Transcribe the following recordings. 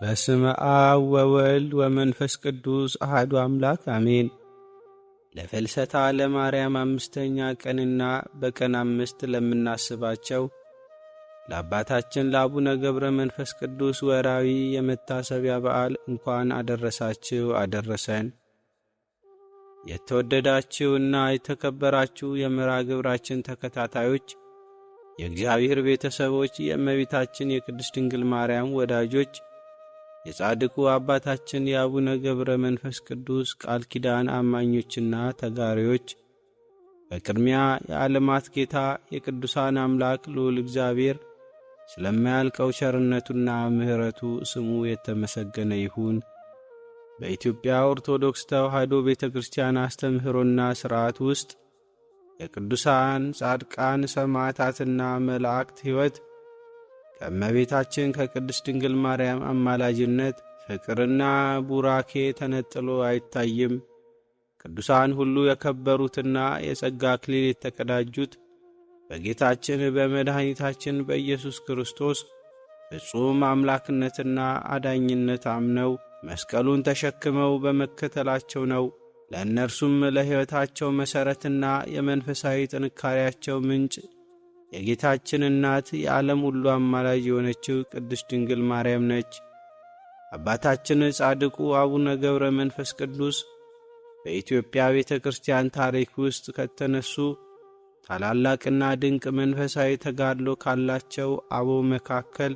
በስመ አብ ወወልድ ወመንፈስ ቅዱስ አሐዱ አምላክ አሜን። ለፍልሰታ ለማርያም 5ኛ ቀንና በቀን 5 ለምናስባቸው ለአባታችን ለአቡነ ገብረ መንፈስ ቅዱስ ወራዊ የመታሰቢያ በዓል እንኳን አደረሳችሁ አደረሰን። የተወደዳችሁና የተከበራችሁ የመርሐ ግብራችን ተከታታዮች፣ የእግዚአብሔር ቤተሰቦች፣ የእመቤታችን የቅድስት ድንግል ማርያም ወዳጆች፣ የጻድቁ አባታችን የአቡነ ገብረ መንፈስ ቅዱስ ቃል ኪዳን አማኞችና ተጋሪዎች፣ በቅድሚያ የዓለማት ጌታ የቅዱሳን አምላክ ልዑል እግዚአብሔር ስለማያልቀው ቸርነቱና ምሕረቱ ስሙ የተመሰገነ ይሁን። በኢትዮጵያ ኦርቶዶክስ ተዋሕዶ ቤተ ክርስቲያን አስተምህሮና ሥርዓት ውስጥ የቅዱሳን ጻድቃን ሰማዕታትና መላእክት ሕይወት ከእመቤታችን ከቅድስት ድንግል ማርያም አማላጅነት ፍቅርና ቡራኬ ተነጥሎ አይታይም። ቅዱሳን ሁሉ የከበሩትና የጸጋ አክሊል የተቀዳጁት በጌታችን በመድኃኒታችን በኢየሱስ ክርስቶስ ፍጹም አምላክነትና አዳኝነት አምነው መስቀሉን ተሸክመው በመከተላቸው ነው። ለእነርሱም ለሕይወታቸው መሠረትና የመንፈሳዊ ጥንካሬያቸው ምንጭ የጌታችን እናት የዓለም ሁሉ አማላጅ የሆነችው ቅድስት ድንግል ማርያም ነች። አባታችን ጻድቁ አቡነ ገብረ መንፈስ ቅዱስ በኢትዮጵያ ቤተ ክርስቲያን ታሪክ ውስጥ ከተነሱ ታላላቅና ድንቅ መንፈሳዊ ተጋድሎ ካላቸው አበው መካከል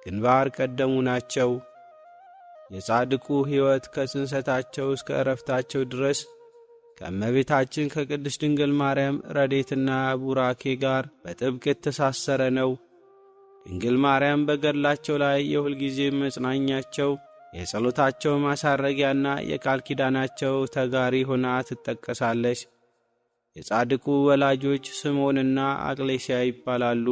ግንባር ቀደሙ ናቸው። የጻድቁ ሕይወት ከጽንሰታቸው እስከ ዕረፍታቸው ድረስ ከእመቤታችን ከቅድስት ድንግል ማርያም ረድኤትና ቡራኬ ጋር በጥብቅ የተሳሰረ ነው። ድንግል ማርያም በገድላቸው ላይ የሁልጊዜ መጽናኛቸው፣ የጸሎታቸው ማሳረጊያና የቃል ኪዳናቸው ተጋሪ ሆና ትጠቀሳለች። የጻድቁ ወላጆች ስምዖንና አቅሌስያ ይባላሉ።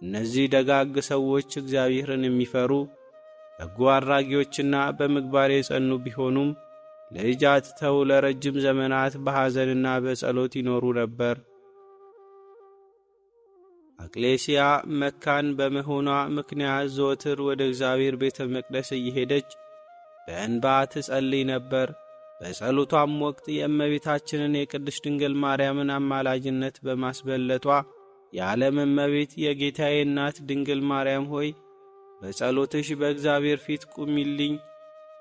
እነዚህ ደጋግ ሰዎች እግዚአብሔርን የሚፈሩ በጎ አድራጊዎችና በምግባር የጸኑ ቢሆኑም ልጅ አጥተው ለረጅም ዘመናት በሐዘንና በጸሎት ይኖሩ ነበር። አቅሌስያ መካን በመሆኗ ምክንያት ዘወትር ወደ እግዚአብሔር ቤተ መቅደስ እየሄደች በእንባ ትጸልይ ነበር። በጸሎቷም ወቅት የእመቤታችንን የቅድስት ድንግል ማርያምን አማላጅነት በማስበለጧ የዓለም እመቤት የጌታዬ እናት ድንግል ማርያም ሆይ በጸሎትሽ በእግዚአብሔር ፊት ቁሚልኝ፣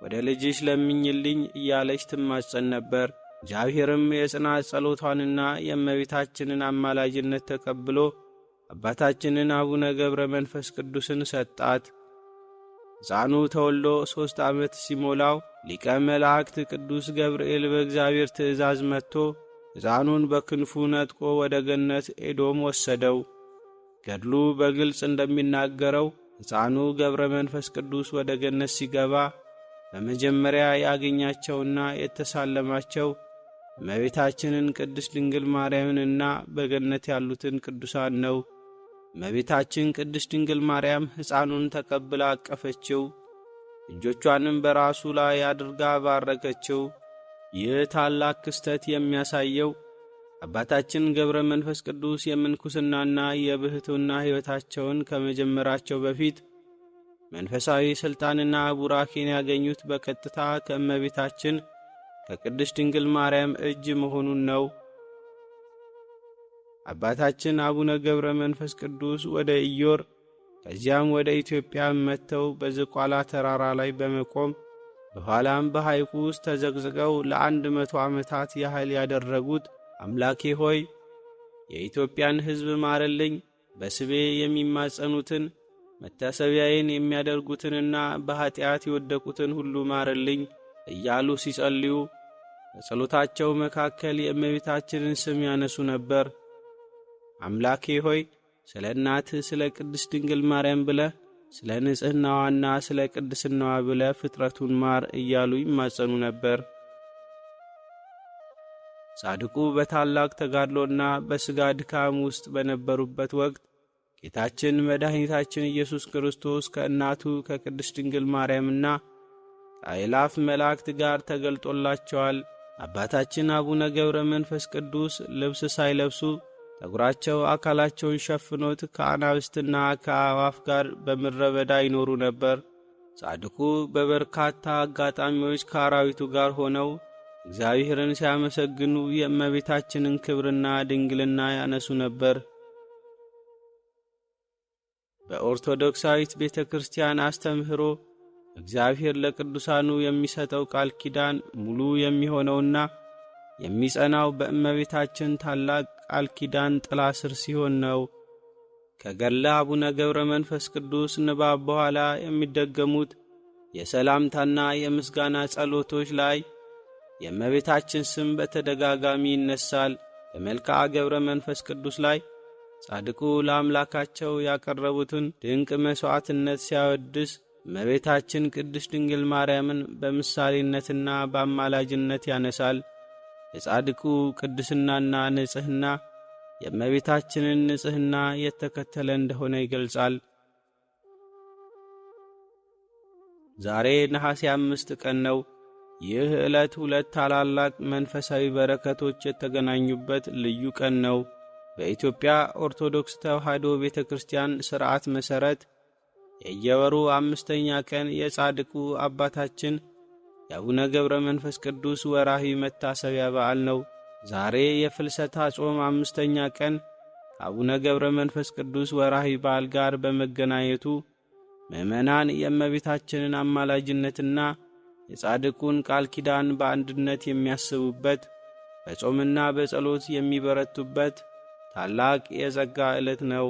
ወደ ልጅሽ ለምኝልኝ እያለች ትማጸን ነበር። እግዚአብሔርም የጽናት ጸሎቷንና የእመቤታችንን አማላጅነት ተቀብሎ አባታችንን አቡነ ገብረ መንፈስ ቅዱስን ሰጣት። ሕፃኑ ተወልዶ 3 ዓመት ሲሞላው ሊቀ መላእክት ቅዱስ ገብርኤል በእግዚአብሔር ትእዛዝ መጥቶ ሕፃኑን በክንፉ ነጥቆ ወደ ገነት ኤዶም ወሰደው። ገድሉ በግልጽ እንደሚናገረው ሕፃኑ ገብረ መንፈስ ቅዱስ ወደ ገነት ሲገባ በመጀመሪያ ያገኛቸውና የተሳለማቸው እመቤታችንን ቅድስት ድንግል ማርያምንና በገነት ያሉትን ቅዱሳን ነው። እመቤታችን ቅድስት ድንግል ማርያም ሕፃኑን ተቀብላ አቀፈችው፣ እጆቿንም በራሱ ላይ አድርጋ ባረከችው። ይህ ታላቅ ክስተት የሚያሳየው አባታችን ገብረ መንፈስ ቅዱስ የምንኩስናና የብሕትውና ሕይወታቸውን ከመጀመራቸው በፊት መንፈሳዊ ሥልጣንና ቡራኬን ያገኙት በቀጥታ ከእመቤታችን ከቅድስት ድንግል ማርያም እጅ መሆኑን ነው። አባታችን አቡነ ገብረ መንፈስ ቅዱስ ወደ ኢዮር ከዚያም ወደ ኢትዮጵያ መጥተው በዝቋላ ተራራ ላይ በመቆም በኋላም በሐይቁ ውስጥ ተዘግዝቀው ለ100 ዓመታት ያህል ያደረጉት አምላኬ ሆይ የኢትዮጵያን ሕዝብ ማርልኝ፣ በስቤ የሚማጸኑትን መታሰቢያዬን የሚያደርጉትንና በኀጢአት የወደቁትን ሁሉ ማርልኝ እያሉ ሲጸልዩ በጸሎታቸው መካከል የእመቤታችንን ስም ያነሱ ነበር። አምላኬ ሆይ ስለ እናትህ ስለ ቅድስት ድንግል ማርያም ብለህ ስለ ንጽሕናዋና ስለ ቅድስናዋ ብለህ ፍጥረቱን ማር እያሉ ይማጸኑ ነበር። ጻድቁ በታላቅ ተጋድሎና በሥጋ ድካም ውስጥ በነበሩበት ወቅት ጌታችን መድኃኒታችን ኢየሱስ ክርስቶስ ከእናቱ ከቅድስት ድንግል ማርያምና ከአእላፍ መላእክት ጋር ተገልጦላቸዋል። አባታችን አቡነ ገብረ መንፈስ ቅዱስ ልብስ ሳይለብሱ ጠጉራቸው አካላቸውን ሸፍኖት ከአናብስትና ከአዕዋፍ ጋር በምድረ በዳ ይኖሩ ነበር። ጻድቁ በበርካታ አጋጣሚዎች ከአራዊቱ ጋር ሆነው እግዚአብሔርን ሲያመሰግኑ የእመቤታችንን ክብርና ድንግልና ያነሱ ነበር። በኦርቶዶክሳዊት ቤተ ክርስቲያን አስተምህሮ እግዚአብሔር ለቅዱሳኑ የሚሰጠው ቃል ኪዳን ሙሉ የሚሆነውና የሚጸናው በእመቤታችን ታላቅ ቃል ኪዳን ጥላ ስር ሲሆን ነው። ከገድለ አቡነ ገብረ መንፈስ ቅዱስ ንባብ በኋላ የሚደገሙት የሰላምታና የምስጋና ጸሎቶች ላይ የእመቤታችን ስም በተደጋጋሚ ይነሳል። በመልክዓ ገብረ መንፈስ ቅዱስ ላይ ጻድቁ ለአምላካቸው ያቀረቡትን ድንቅ መሥዋዕትነት ሲያወድስ እመቤታችን ቅድስት ድንግል ማርያምን በምሳሌነትና በአማላጅነት ያነሳል። የጻድቁ ቅድስናና ንጽሕና የእመቤታችንን ንጽሕና የተከተለ እንደሆነ ይገልጻል። ዛሬ ነሐሴ 5 ቀን ነው። ይህ ዕለት ሁለት ታላላቅ መንፈሳዊ በረከቶች የተገናኙበት ልዩ ቀን ነው። በኢትዮጵያ ኦርቶዶክስ ተዋሕዶ ቤተ ክርስቲያን ሥርዓት መሠረት የየወሩ 5ኛ ቀን የጻድቁ አባታችን የአቡነ ገብረ መንፈስ ቅዱስ ወርኃዊ መታሰቢያ በዓል ነው። ዛሬ የፍልሰታ ጾም 5ኛ ቀን ከአቡነ ገብረ መንፈስ ቅዱስ ወርኃዊ በዓል ጋር በመገናኘቱ ምዕመናን የእመቤታችንን አማላጅነትና የጻድቁን ቃል ኪዳን በአንድነት የሚያስቡበት፣ በጾምና በጸሎት የሚበረቱበት ታላቅ የጸጋ ዕለት ነው።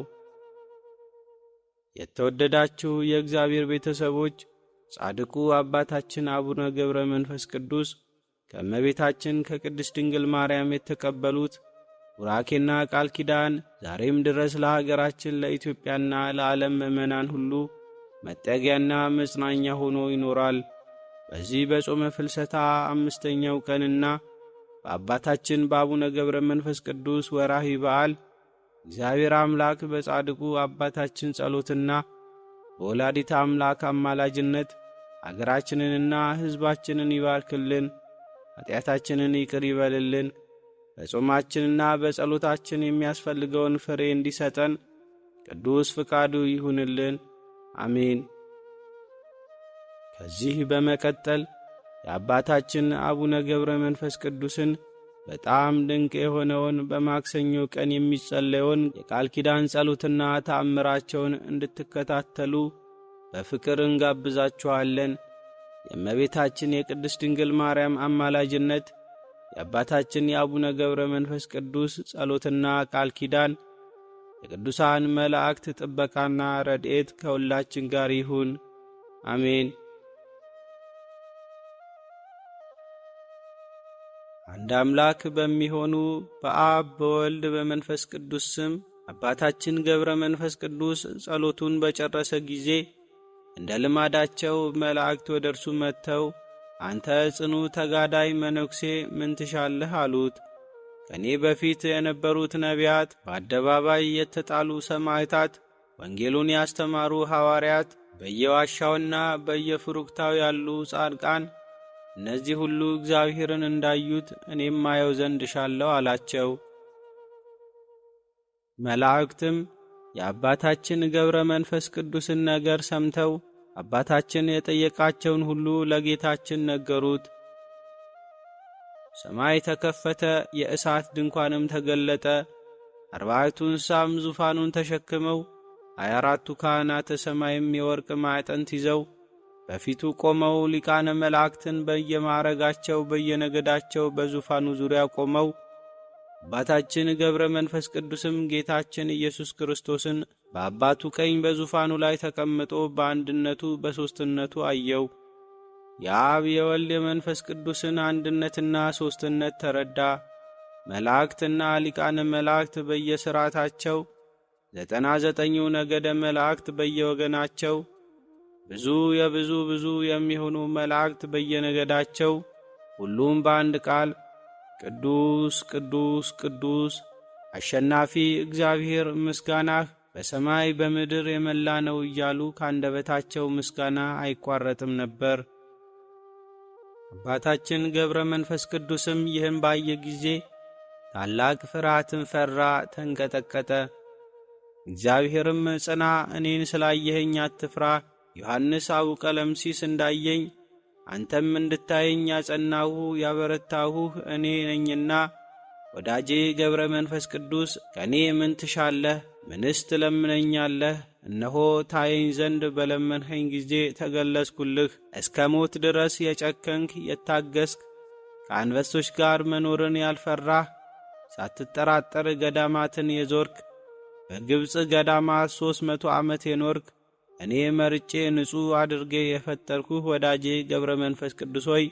የተወደዳችሁ የእግዚአብሔር ቤተሰቦች፣ ጻድቁ አባታችን አቡነ ገብረ መንፈስ ቅዱስ ከእመቤታችን ከቅድስት ድንግል ማርያም የተቀበሉት ቡራኬና ቃል ኪዳን ዛሬም ድረስ ለሀገራችን ለኢትዮጵያና ለዓለም ምዕመናን ሁሉ መጠጊያና መጽናኛ ሆኖ ይኖራል። በዚህ በጾመ ፍልሰታ 5ኛው ቀንና በአባታችን በአቡነ ገብረ መንፈስ ቅዱስ ወርኃዊ በዓል እግዚአብሔር አምላክ በጻድቁ አባታችን ጸሎትና በወላዲተ አምላክ አማላጅነት አገራችንንና ሕዝባችንን ይባርክልን፣ ኃጢአታችንን ይቅር ይበልልን፣ በጾማችንና በጸሎታችን የሚያስፈልገውን ፍሬ እንዲሰጠን ቅዱስ ፍቃዱ ይሁንልን። አሜን። ከዚህ በመቀጠል የአባታችን አቡነ ገብረ መንፈስ ቅዱስን በጣም ድንቅ የሆነውን በማክሰኞ ቀን የሚጸለየውን የቃል ኪዳን ጸሎትና ተአምራቸውን እንድትከታተሉ በፍቅር እንጋብዛችኋለን። የእመቤታችን የቅድስት ድንግል ማርያም አማላጅነት፣ የአባታችን የአቡነ ገብረ መንፈስ ቅዱስ ጸሎትና ቃል ኪዳን፣ የቅዱሳን መላእክት ጥበቃና ረድኤት ከሁላችን ጋር ይሁን። አሜን። አንድ አምላክ በሚሆኑ በአብ በወልድ በመንፈስ ቅዱስ ስም አባታችን ገብረ መንፈስ ቅዱስ ጸሎቱን በጨረሰ ጊዜ እንደ ልማዳቸው መላእክት ወደ እርሱ መጥተው አንተ ጽኑ ተጋዳይ መነኩሴ ምን ትሻለህ አሉት። ከኔ በፊት የነበሩት ነቢያት፣ በአደባባይ የተጣሉ ሰማዕታት፣ ወንጌሉን ያስተማሩ ሐዋርያት፣ በየዋሻውና በየፍሩክታው ያሉ ጻድቃን፣ እነዚህ ሁሉ እግዚአብሔርን እንዳዩት እኔም ማየው ዘንድ እሻለሁ አላቸው። መላእክትም የአባታችን ገብረ መንፈስ ቅዱስን ነገር ሰምተው አባታችን የጠየቃቸውን ሁሉ ለጌታችን ነገሩት። ሰማይ ተከፈተ፣ የእሳት ድንኳንም ተገለጠ። 40ቱ እንስሳም ዙፋኑን ተሸክመው 24ቱ ካህናተ ሰማይም የወርቅ ማዕጠንት ይዘው በፊቱ ቆመው ሊቃነ መላእክትን በየማዕረጋቸው በየነገዳቸው በዙፋኑ ዙሪያ ቆመው አባታችን ገብረ መንፈስ ቅዱስም ጌታችን ኢየሱስ ክርስቶስን በአባቱ ቀኝ በዙፋኑ ላይ ተቀምጦ በአንድነቱ በሦስትነቱ አየው። የአብ የወልድ የመንፈስ ቅዱስን አንድነትና ሦስትነት ተረዳ። መላእክትና ሊቃነ መላእክት በየሥርዓታቸው 99ኙ ነገደ መላእክት በየወገናቸው ብዙ ብዙ የሚሆኑ መላእክት በየነገዳቸው ሁሉም በአንድ ቃል ቅዱስ ቅዱስ ቅዱስ አሸናፊ እግዚአብሔር ምስጋናህ በሰማይ በምድር የመላ ነው እያሉ ካንደበታቸው ምስጋና አይቋረጥም ነበር። አባታችን ገብረ መንፈስ ቅዱስም ይህን ባየ ጊዜ ታላቅ ፍርሃትን ፈራ፣ ተንቀጠቀጠ። እግዚአብሔርም ጽና፣ እኔን ስላየኸኝ አትፍራ፣ ዮሐንስ አቡቀለምሲስ እንዳየኝ አንተም እንድታየኝ ያጸናሁህ ያበረታሁህ እኔ ነኝና ወዳጄ ገብረ መንፈስ ቅዱስ ከእኔ ምን ትሻለህ? ምንስ ትለምነኛለህ? እነሆ ታየኝ ዘንድ በለመንኸኝ ጊዜ ተገለጽኩልህ። እስከ ሞት ድረስ የጨከንክ የታገስክ፣ ከአንበሶች ጋር መኖርን ያልፈራህ፣ ሳትጠራጠር ገዳማትን የዞርክ፣ በግብፅ ገዳማት 300 ዓመት የኖርክ፣ እኔ መርጬ ንጹሕ አድርጌ የፈጠርኩህ ወዳጄ ገብረ መንፈስ ቅዱስ ሆይ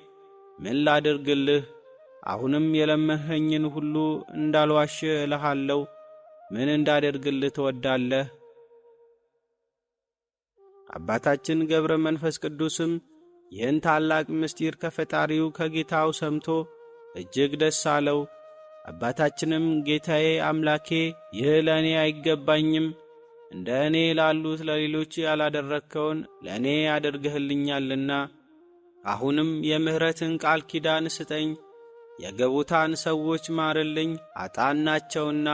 ምን ላድርግልህ? አሁንም የለመንኸኝን ሁሉ እንዳልዋሽ እልሃለሁ። ምን እንዳደርግልህ ትወዳለህ? አባታችን ገብረ መንፈስ ቅዱስም ይህን ታላቅ ምስጢር ከፈጣሪው ከጌታው ሰምቶ እጅግ ደስ አለው። አባታችንም ጌታዬ አምላኬ፣ ይህ ለእኔ አይገባኝም፣ እንደ እኔ ላሉት ለሌሎች ያላደረግከውን ለእኔ ያደርግህልኛልና አሁንም የምሕረትን ቃል ኪዳን ስጠኝ። የገቡታን ሰዎች ማርልኝ፣ ኃጥአን ናቸውና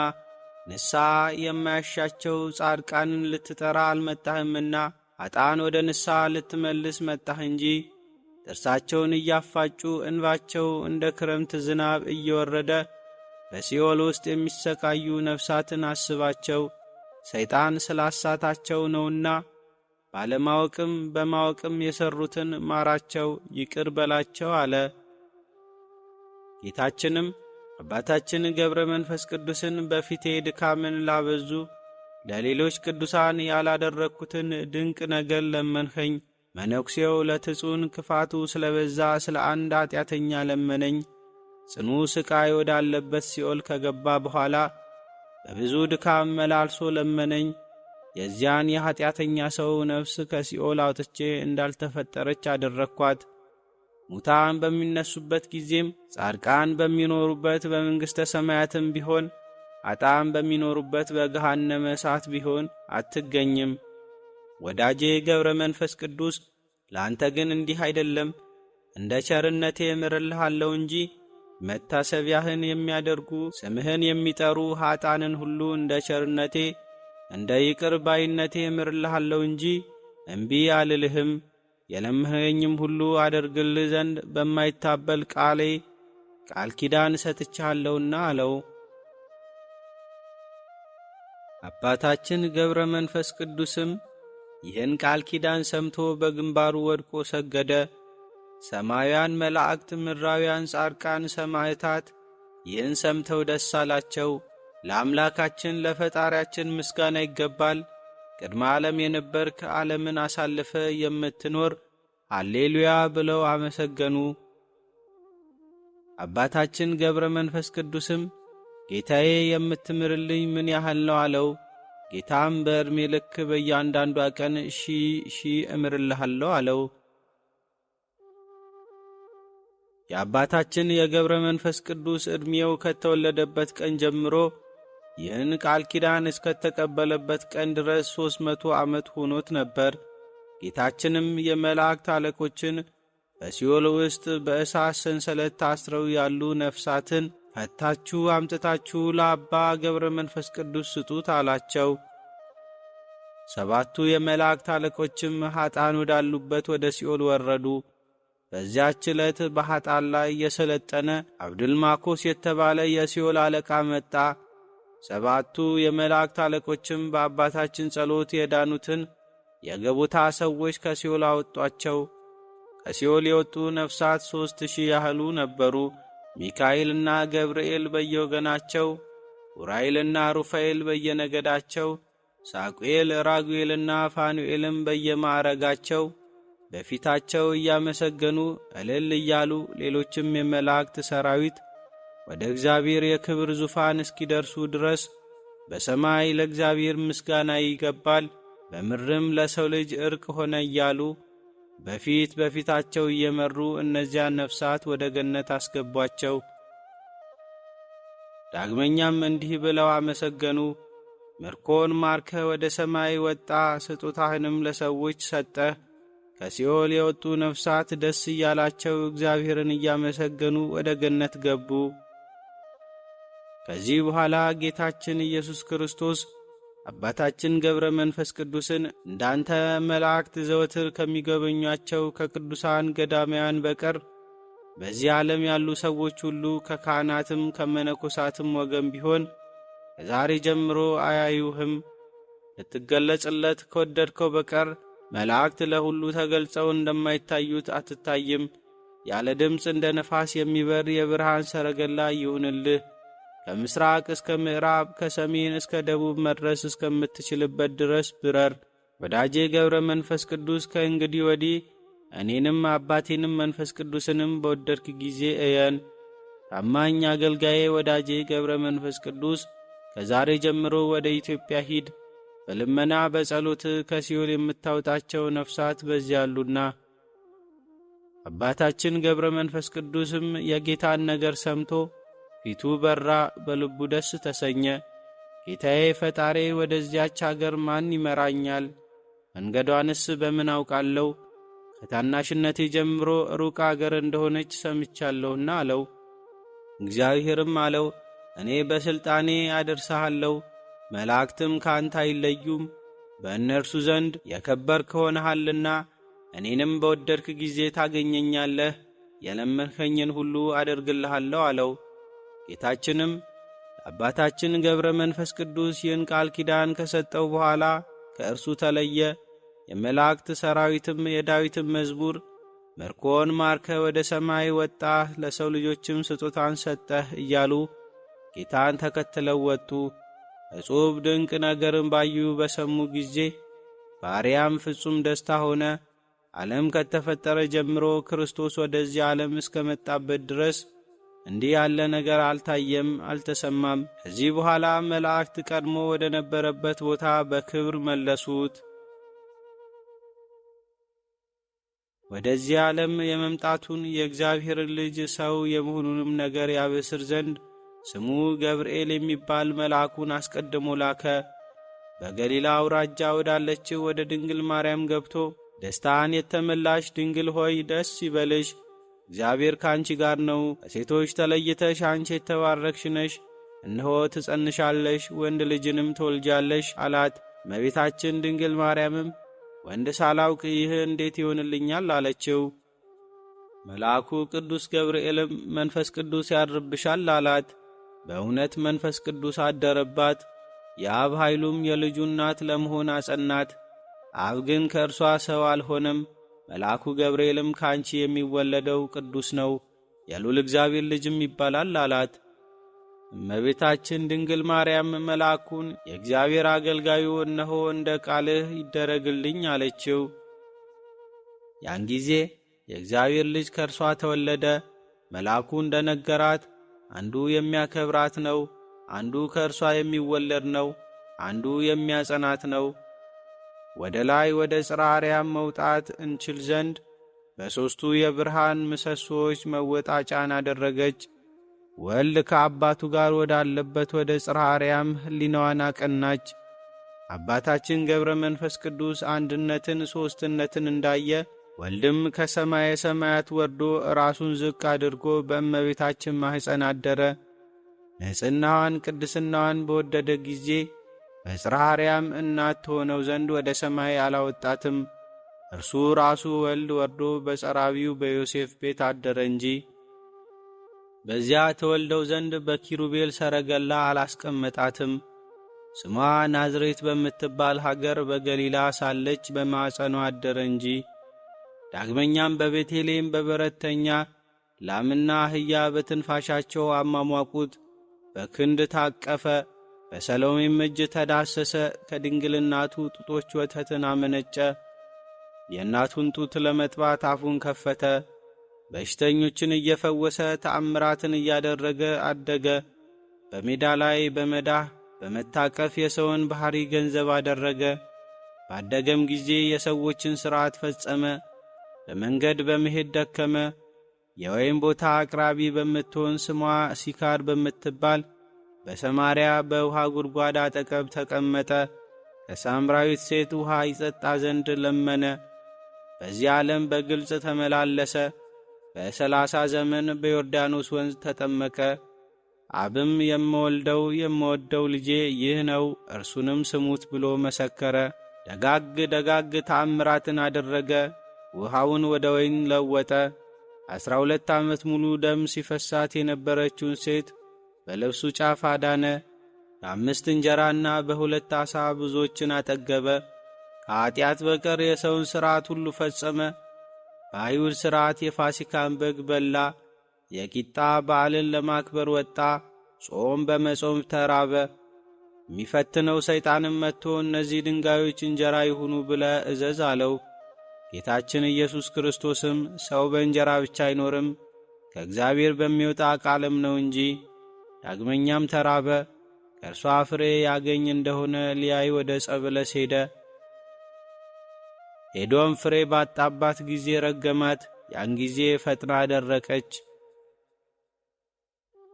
ንስሐ የማያሻቸው ጻድቃንን ልትጠራ አልመጣህምና ኃጥአን ወደ ንስሐ ልትመልስ መጣህ እንጂ። ጥርሳቸውን እያፋጩ እንባቸው እንደ ክረምት ዝናብ እየወረደ በሲኦል ውስጥ የሚሰቃዩ ነፍሳትን አስባቸው። ሰይጣን ስላሳታቸው ነውና ባለማወቅም በማወቅም የሰሩትን ማራቸው፣ ይቅር በላቸው አለ። ጌታችንም አባታችን ገብረ መንፈስ ቅዱስን በፊቴ ድካምን ላበዙ ለሌሎች ቅዱሳን ያላደረግኩትን ድንቅ ነገር ለመንኸኝ። መነኩሴው ለትጹን ክፋቱ ስለበዛ ስለ አንድ ኃጢአተኛ ለመነኝ። ጽኑ ሥቃይ ወዳለበት ሲኦል ከገባ በኋላ በብዙ ድካም መላልሶ ለመነኝ። የዚያን የኃጢአተኛ ሰው ነፍስ ከሲኦል አውጥቼ እንዳልተፈጠረች አደረግኳት። ሙታን በሚነሱበት ጊዜም ጻድቃን በሚኖሩበት በመንግሥተ ሰማያትም ቢሆን ኃጥአን በሚኖሩበት በገሃነመ እሳት ቢሆን አትገኝም። ወዳጄ ገብረ መንፈስ ቅዱስ ለአንተ ግን እንዲህ አይደለም። እንደ ቸርነቴ እምርልሃለሁ እንጂ መታሰቢያህን የሚያደርጉ ስምህን የሚጠሩ ኃጥአንን ሁሉ እንደ ቸርነቴ እንደ ይቅር ባይነቴ እምርልሃለሁ እንጂ እምቢ አልልህም። የለመኸኝም ሁሉ አደርግልህ ዘንድ በማይታበል ቃሌ ቃል ኪዳን ሰጥቻለሁና አለው። አባታችን ገብረ መንፈስ ቅዱስም ይህን ቃል ኪዳን ሰምቶ በግንባሩ ወድቆ ሰገደ። ሰማያውያን መላእክት፣ ምድራውያን ጻድቃን፣ ሰማዕታት ይህን ሰምተው ደስ አላቸው። ለአምላካችን ለፈጣሪያችን ምስጋና ይገባል። ቅድመ ዓለም የነበርክ ዓለምን አሳልፈ የምትኖር ሃሌሉያ ብለው አመሰገኑ። አባታችን ገብረ መንፈስ ቅዱስም ጌታዬ የምትምርልኝ ምን ያህል ነው አለው። ጌታም በዕድሜ ልክ በእያንዳንዷ ቀን ሺህ እምርልሃለሁ አለው። የአባታችን የገብረ መንፈስ ቅዱስ ዕድሜው ከተወለደበት ቀን ጀምሮ ይህን ቃል ኪዳን እስከተቀበለበት ቀን ድረስ 300 ዓመት ሆኖት ነበር። ጌታችንም የመላእክት አለቆችን በሲኦል ውስጥ በእሳት ሰንሰለት ታስረው ያሉ ነፍሳትን ፈታችሁ አምጥታችሁ ለአባ ገብረ መንፈስ ቅዱስ ስጡት አላቸው። 7ቱ የመላእክት አለቆችም ኃጥአን ወዳሉበት ወደ ሲኦል ወረዱ። በዚያች ዕለት በኃጥአን ላይ የሰለጠነ አብድልማኮስ የተባለ የሲኦል አለቃ መጣ። 7ቱ የመላእክት አለቆችም በአባታችን ጸሎት የዳኑትን የገቡታ ሰዎች ከሲኦል አወጧቸው። ከሲኦል የወጡ ነፍሳት 3000 ያህሉ ነበሩ። ሚካኤልና ገብርኤል በየወገናቸው፣ ኡራኤልና ሩፋኤል በየነገዳቸው፣ ሳቁኤል፣ ራጉኤልና ፋኑኤልም በየማዕረጋቸው በፊታቸው እያመሰገኑ እልል እያሉ ሌሎችም የመላእክት ሰራዊት ወደ እግዚአብሔር የክብር ዙፋን እስኪደርሱ ድረስ በሰማይ ለእግዚአብሔር ምስጋና ይገባል፣ በምድርም ለሰው ልጅ ዕርቅ ሆነ እያሉ በፊታቸው እየመሩ እነዚያን ነፍሳት ወደ ገነት አስገቧቸው። ዳግመኛም እንዲህ ብለው አመሰገኑ። ምርኮን ማርከ ወደ ሰማይ ወጣ፣ ስጦታህንም ለሰዎች ሰጠህ። ከሲኦል የወጡ ነፍሳት ደስ እያላቸው እግዚአብሔርን እያመሰገኑ ወደ ገነት ገቡ። ከዚህ በኋላ ጌታችን ኢየሱስ ክርስቶስ አባታችን ገብረ መንፈስ ቅዱስን እንዳንተ መላእክት ዘወትር ከሚጎበኟቸው ከቅዱሳን ገዳማውያን በቀር በዚህ ዓለም ያሉ ሰዎች ሁሉ ከካህናትም ከመነኮሳትም ወገን ቢሆን ከዛሬ ጀምሮ አያዩህም። ልትገለጽለት ከወደድከው በቀር መላእክት ለሁሉ ተገልጸው እንደማይታዩት አትታይም። ያለ ድምፅ እንደ ነፋስ የሚበር የብርሃን ሰረገላ ይሁንልህ። ከምሥራቅ እስከ ምዕራብ ከሰሜን እስከ ደቡብ መድረስ እስከምትችልበት ድረስ ብረር። ወዳጄ ገብረ መንፈስ ቅዱስ ከእንግዲህ ወዲህ እኔንም አባቴንም መንፈስ ቅዱስንም በወደድክ ጊዜ እየን። ታማኝ አገልጋዬ ወዳጄ ገብረ መንፈስ ቅዱስ ከዛሬ ጀምሮ ወደ ኢትዮጵያ ሂድ። በልመና በጸሎት ከሲኦል የምታወጣቸው ነፍሳት በዚያ አሉና። አባታችን ገብረ መንፈስ ቅዱስም የጌታን ነገር ሰምቶ ፊቱ በራ፣ በልቡ ደስ ተሰኘ። ጌታዬ ፈጣሬ ወደዚያች አገር ማን ይመራኛል? መንገዷንስ በምን አውቃለሁ? ከታናሽነቴ ጀምሮ ሩቅ አገር እንደሆነች ሰምቻለሁና አለው። እግዚአብሔርም አለው፣ እኔ በሥልጣኔ አደርሰሃለሁ፣ መላእክትም ከአንተ አይለዩም። በእነርሱ ዘንድ የከበርክ ሆነሃልና እኔንም በወደድክ ጊዜ ታገኘኛለህ፣ የለመንኸኝን ሁሉ አደርግልሃለሁ አለው። ጌታችንም አባታችን ገብረ መንፈስ ቅዱስ ይህን ቃል ኪዳን ከሰጠው በኋላ ከእርሱ ተለየ። የመላእክት ሰራዊትም የዳዊትን መዝሙር ምርኮን ማርከ ወደ ሰማይ ወጣህ፣ ለሰው ልጆችም ስጦታን ሰጠህ እያሉ ጌታን ተከትለው ወጡ። እጹብ ድንቅ ነገርን ባዩ በሰሙ ጊዜ በአርያም ፍጹም ደስታ ሆነ። ዓለም ከተፈጠረ ጀምሮ ክርስቶስ ወደዚህ ዓለም እስከ መጣበት ድረስ እንዲህ ያለ ነገር አልታየም አልተሰማም። ከዚህ በኋላ መላእክት ቀድሞ ወደ ነበረበት ቦታ በክብር መለሱት። ወደዚህ ዓለም የመምጣቱን የእግዚአብሔርን ልጅ ሰው የመሆኑንም ነገር ያበስር ዘንድ ስሙ ገብርኤል የሚባል መልአኩን አስቀድሞ ላከ። በገሊላ አውራጃ ወዳለችው ወደ ድንግል ማርያም ገብቶ ደስታን የተመላሽ ድንግል ሆይ ደስ ይበልሽ፣ እግዚአብሔር ከአንቺ ጋር ነው። ከሴቶች ተለይተሽ አንቺ የተባረክሽ ነሽ። እነሆ ትጸንሻለሽ፣ ወንድ ልጅንም ትወልጃለሽ አላት። እመቤታችን ድንግል ማርያምም ወንድ ሳላውቅ ይህ እንዴት ይሆንልኛል አለችው። መልአኩ ቅዱስ ገብርኤልም መንፈስ ቅዱስ ያድርብሻል አላት። በእውነት መንፈስ ቅዱስ አደረባት። የአብ ኃይሉም የልጁ እናት ለመሆን አጸናት። አብ ግን ከእርሷ ሰው አልሆነም። መልአኩ ገብርኤልም ከአንቺ የሚወለደው ቅዱስ ነው፣ የልዑል እግዚአብሔር ልጅም ይባላል አላት። እመቤታችን ድንግል ማርያም መልአኩን የእግዚአብሔር አገልጋዩ እነሆ እንደ ቃልህ ይደረግልኝ አለችው። ያን ጊዜ የእግዚአብሔር ልጅ ከእርሷ ተወለደ። መልአኩ እንደ ነገራት አንዱ የሚያከብራት ነው፣ አንዱ ከእርሷ የሚወለድ ነው፣ አንዱ የሚያጸናት ነው። ወደ ላይ ወደ ጽርሐ አርያም መውጣት እንችል ዘንድ በሦስቱ የብርሃን ምሰሶች መወጣጫን አደረገች። ወልድ ከአባቱ ጋር ወዳለበት ወደ ጽርሐ አርያም ሕሊናዋን አቀናች። አባታችን ገብረ መንፈስ ቅዱስ አንድነትን ሦስትነትን እንዳየ ወልድም ከሰማየ ሰማያት ወርዶ ራሱን ዝቅ አድርጎ በእመቤታችን ማኅፀን አደረ። ንጽሕናዋን ቅድስናዋን በወደደ ጊዜ በጽርሐ አርያም እናት ትሆነው ዘንድ ወደ ሰማይ አላወጣትም። እርሱ ራሱ ወልድ ወርዶ በጸራቢው በዮሴፍ ቤት አደረ እንጂ በዚያ ተወልደው ዘንድ በኪሩቤል ሰረገላ አላስቀመጣትም። ስሟ ናዝሬት በምትባል ሀገር በገሊላ ሳለች በማዕፀኗ አደረ እንጂ። ዳግመኛም በቤተልሔም በበረት ተኛ። ላምና አህያ በትንፋሻቸው አሟሟቁት። በክንድ ታቀፈ። በሰሎሜም እጅ ተዳሰሰ። ከድንግልናቱ ጡቶች ወተትን አመነጨ። የእናቱን ጡት ለመጥባት አፉን ከፈተ። በሽተኞችን እየፈወሰ ተአምራትን እያደረገ አደገ። በሜዳ ላይ በመዳህ በመታቀፍ የሰውን ባሕሪ ገንዘብ አደረገ። ባደገም ጊዜ የሰዎችን ሥርዓት ፈጸመ። በመንገድ በመሄድ ደከመ። የወይን ቦታ አቅራቢ በምትሆን ስሟ ሲካር በምትባል በሰማርያ በውሃ ጉድጓድ አጠገብ ተቀመጠ። ከሳምራዊት ሴት ውሃ ይጠጣ ዘንድ ለመነ። በዚህ ዓለም በግልጽ ተመላለሰ። በ30 ዘመን በዮርዳኖስ ወንዝ ተጠመቀ። አብም የምወደው ልጄ ይህ ነው፣ እርሱንም ስሙት ብሎ መሰከረ። ደጋግ ተአምራትን አደረገ። ውሃውን ወደ ወይን ለወጠ። 12 ዓመት ሙሉ ደም ሲፈሳት የነበረችውን ሴት በልብሱ ጫፍ አዳነ። በ5 እንጀራና በ2 ዓሣ ብዙዎችን አጠገበ። ከኀጢአት በቀር የሰውን ሥርዓት ሁሉ ፈጸመ። በአይሁድ ሥርዓት የፋሲካን በግ በላ። የቂጣ በዓልን ለማክበር ወጣ። ጾም በመጾም ተራበ። የሚፈትነው ሰይጣንም መጥቶ እነዚህ ድንጋዮች እንጀራ ይሁኑ ብለ እዘዝ አለው። ጌታችን ኢየሱስ ክርስቶስም ሰው በእንጀራ ብቻ አይኖርም ከእግዚአብሔር በሚወጣ ቃልም ነው እንጂ። ዳግመኛም ተራበ። ከእርሷ ፍሬ ያገኝ እንደሆነ ሊያይ ወደ ዕፀ በለስ ሄደ። ሄዶም ፍሬ ባጣባት ጊዜ ረገማት። ያን ጊዜ ፈጥና ደረቀች።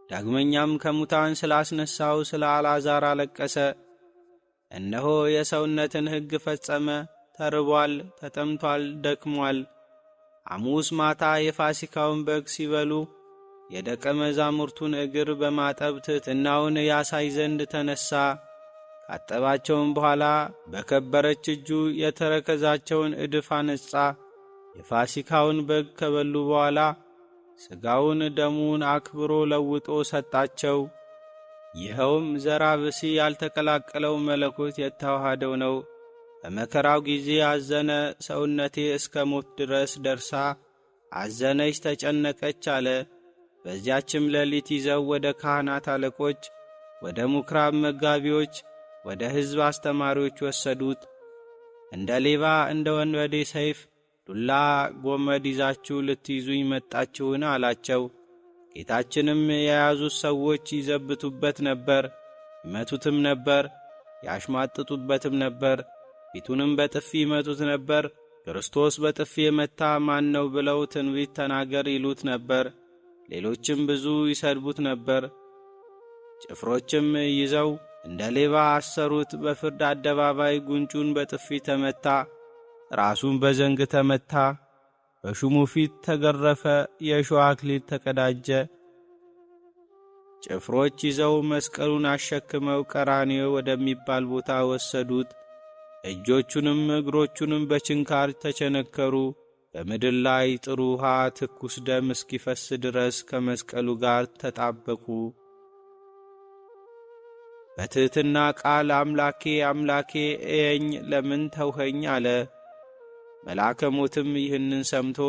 ዳግመኛም ከሙታን ስላስነሳው ስለ አልዓዛር አለቀሰ። እነሆ የሰውነትን ሕግ ፈጸመ። ተርቧል፣ ተጠምቷል፣ ደክሟል። ሐሙስ ማታ የፋሲካውን በግ ሲበሉ የደቀ መዛሙርቱን እግር በማጠብ ትሕትናውን ያሳይ ዘንድ ተነሣ። ካጠባቸውም በኋላ በከበረች እጁ የተረከዛቸውን ዕድፍ አነጻ። የፋሲካውን በግ ከበሉ በኋላ ሥጋውን ደሙን አክብሮ ለውጦ ሰጣቸው። ይኸውም ዘራ ብሲ ያልተቀላቀለው መለኮት የተዋሃደው ነው። በመከራው ጊዜ አዘነ። ሰውነቴ እስከ ሞት ድረስ ደርሳ አዘነች፣ ተጨነቀች አለ። በዚያችም ሌሊት ይዘው ወደ ካህናት አለቆች፣ ወደ ምኵራብ መጋቢዎች፣ ወደ ሕዝብ አስተማሪዎች ወሰዱት። እንደ ሌባ እንደ ወንበዴ ሰይፍ፣ ዱላ፣ ጎመድ ይዛችሁ ልትይዙኝ መጣችሁን? አላቸው። ጌታችንም የያዙት ሰዎች ይዘብቱበት ነበር፣ ይመቱትም ነበር፣ ያሽማጥጡበትም ነበር። ፊቱንም በጥፊ ይመቱት ነበር። ክርስቶስ በጥፊ የመታ ማን ነው ብለው ትንቢት ተናገር ይሉት ነበር። ሌሎችም ብዙ ይሰድቡት ነበር። ጭፍሮችም ይዘው እንደ ሌባ አሰሩት። በፍርድ አደባባይ ጉንጩን በጥፊ ተመታ፣ ራሱን በዘንግ ተመታ። በሹሙ ፊት ተገረፈ፣ የእሾህ አክሊል ተቀዳጀ። ጭፍሮች ይዘው መስቀሉን አሸክመው ቀራንዮ ወደሚባል ቦታ ወሰዱት። እጆቹንም እግሮቹንም በችንካር ተቸነከሩ። በምድር ላይ ጥሩ ውሃ ትኩስ ደም እስኪፈስ ድረስ ከመስቀሉ ጋር ተጣበቁ። በትሕትና ቃል አምላኬ አምላኬ እየኝ ለምን ተውኸኝ አለ። መልአከ ሞትም ይህንን ሰምቶ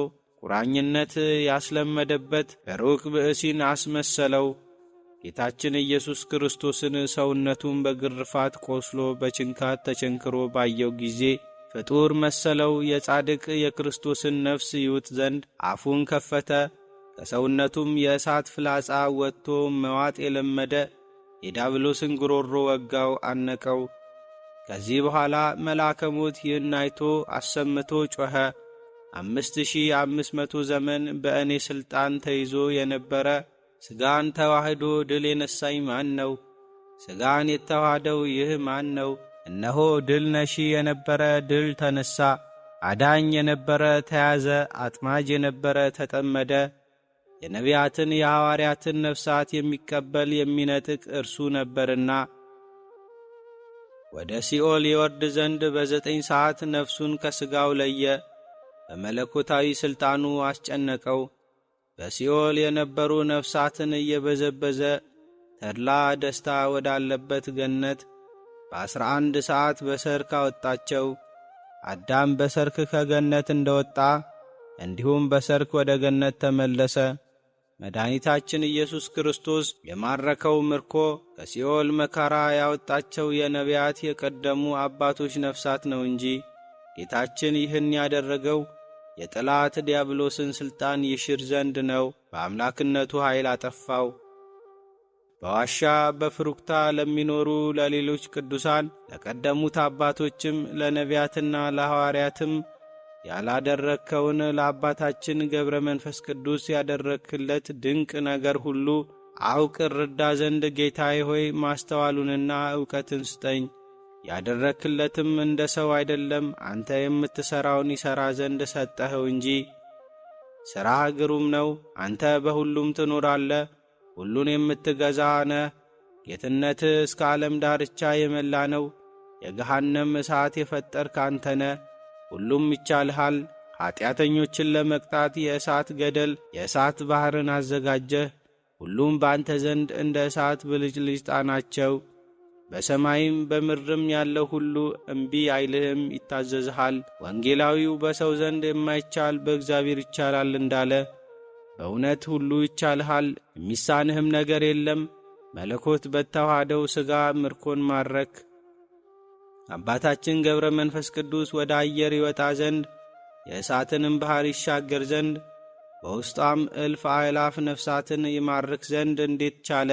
ቁራኝነት ያስለመደበት ሩቅ ብእሲን አስመሰለው። ጌታችን ኢየሱስ ክርስቶስን ሰውነቱን በግርፋት ቆስሎ በችንካር ተቸንክሮ ባየው ጊዜ ፍጡር መሰለው። የጻድቅ የክርስቶስን ነፍስ ይውጥ ዘንድ አፉን ከፈተ። ከሰውነቱም የእሳት ፍላጻ ወጥቶ መዋጥ የለመደ የዲያብሎስን ጉሮሮ ወጋው፣ አነቀው። ከዚህ በኋላ መልአከ ሞት ይህን አይቶ አሰምቶ ጮኸ። 5500 ዘመን በእኔ ሥልጣን ተይዞ የነበረ ሥጋን ተዋህዶ ድል የነሳኝ ማን ነው? ሥጋን የተዋህደው ይህ ማን ነው? እነሆ ድል ነሺ የነበረ ድል ተነሣ፣ አዳኝ የነበረ ተያዘ፣ አጥማጅ የነበረ ተጠመደ። የነቢያትን የሐዋርያትን ነፍሳት የሚቀበል የሚነጥቅ እርሱ ነበርና ወደ ሲኦል ይወርድ ዘንድ በ9 ሰዓት ነፍሱን ከሥጋው ለየ። በመለኮታዊ ሥልጣኑ አስጨነቀው። በሲኦል የነበሩ ነፍሳትን እየበዘበዘ ተድላ ደስታ ወዳለበት ገነት በ11 ሰዓት በሰርክ አወጣቸው። አዳም በሰርክ ከገነት እንደወጣ እንዲሁም በሰርክ ወደ ገነት ተመለሰ። መድኃኒታችን ኢየሱስ ክርስቶስ የማረከው ምርኮ ከሲኦል መከራ ያወጣቸው የነቢያት የቀደሙ አባቶች ነፍሳት ነው እንጂ ጌታችን ይህን ያደረገው የጠላት ዲያብሎስን ሥልጣን ይሽር ዘንድ ነው። በአምላክነቱ ኃይል አጠፋው። በዋሻ በፍሩክታ ለሚኖሩ ለሌሎች ቅዱሳን ለቀደሙት አባቶችም ለነቢያትና ለሐዋርያትም ያላደረግከውን ለአባታችን ገብረ መንፈስ ቅዱስ ያደረግክለት ድንቅ ነገር ሁሉ አውቅ እረዳ ዘንድ ጌታዬ ሆይ ማስተዋሉንና ዕውቀትን ስጠኝ። ያደረግክለትም እንደ ሰው አይደለም፣ አንተ የምትሠራውን ይሠራ ዘንድ ሰጠኸው እንጂ። ሥራህ ግሩም ነው፣ አንተ በሁሉም ትኖራለህ። ሁሉን የምትገዛ ነህ። ጌትነትህ እስከ ዓለም ዳርቻ የመላ ነው። የገሃነም እሳት የፈጠርክ አንተ ነህ። ሁሉም ይቻልሃል። ኀጢአተኞችን ለመቅጣት የእሳት ገደል የእሳት ባሕርን አዘጋጀህ። ሁሉም በአንተ ዘንድ እንደ እሳት ብልጭልጭታ ናቸው። በሰማይም በምድርም ያለው ሁሉ እምቢ አይልህም፣ ይታዘዝሃል። ወንጌላዊው በሰው ዘንድ የማይቻል በእግዚአብሔር ይቻላል እንዳለ በእውነት ሁሉ ይቻልሃል፣ የሚሳንህም ነገር የለም። መለኮት በተዋሃደው ሥጋ ምርኮን ማረክ። አባታችን ገብረ መንፈስ ቅዱስ ወደ አየር ይወጣ ዘንድ የእሳትንም ባሕር ይሻገር ዘንድ በውስጧም እልፍ አእላፍ ነፍሳትን ይማርክ ዘንድ እንዴት ቻለ?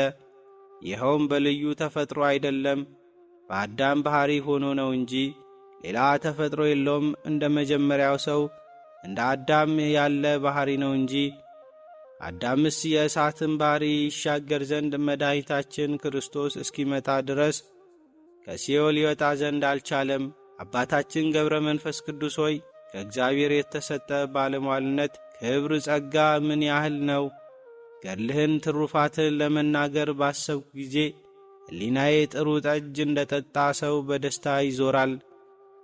ይኸውም በልዩ ተፈጥሮ አይደለም፣ በአዳም ባሕሪ ሆኖ ነው እንጂ ሌላ ተፈጥሮ የለውም። እንደ መጀመሪያው ሰው እንደ አዳም ያለ ባሕሪ ነው እንጂ። አዳምስ የእሳትን ባሕሪ ይሻገር ዘንድ መድኃኒታችን ክርስቶስ እስኪመጣ ድረስ ከሲኦል ይወጣ ዘንድ አልቻለም። አባታችን ገብረ መንፈስ ቅዱስ ሆይ ከእግዚአብሔር የተሰጠ ባለሟልነት ክብር፣ ጸጋ ምን ያህል ነው! ገድልህን ትሩፋትን ለመናገር ባሰብኩ ጊዜ ሕሊናዬ ጥሩ ጠጅ እንደ ጠጣ ሰው በደስታ ይዞራል።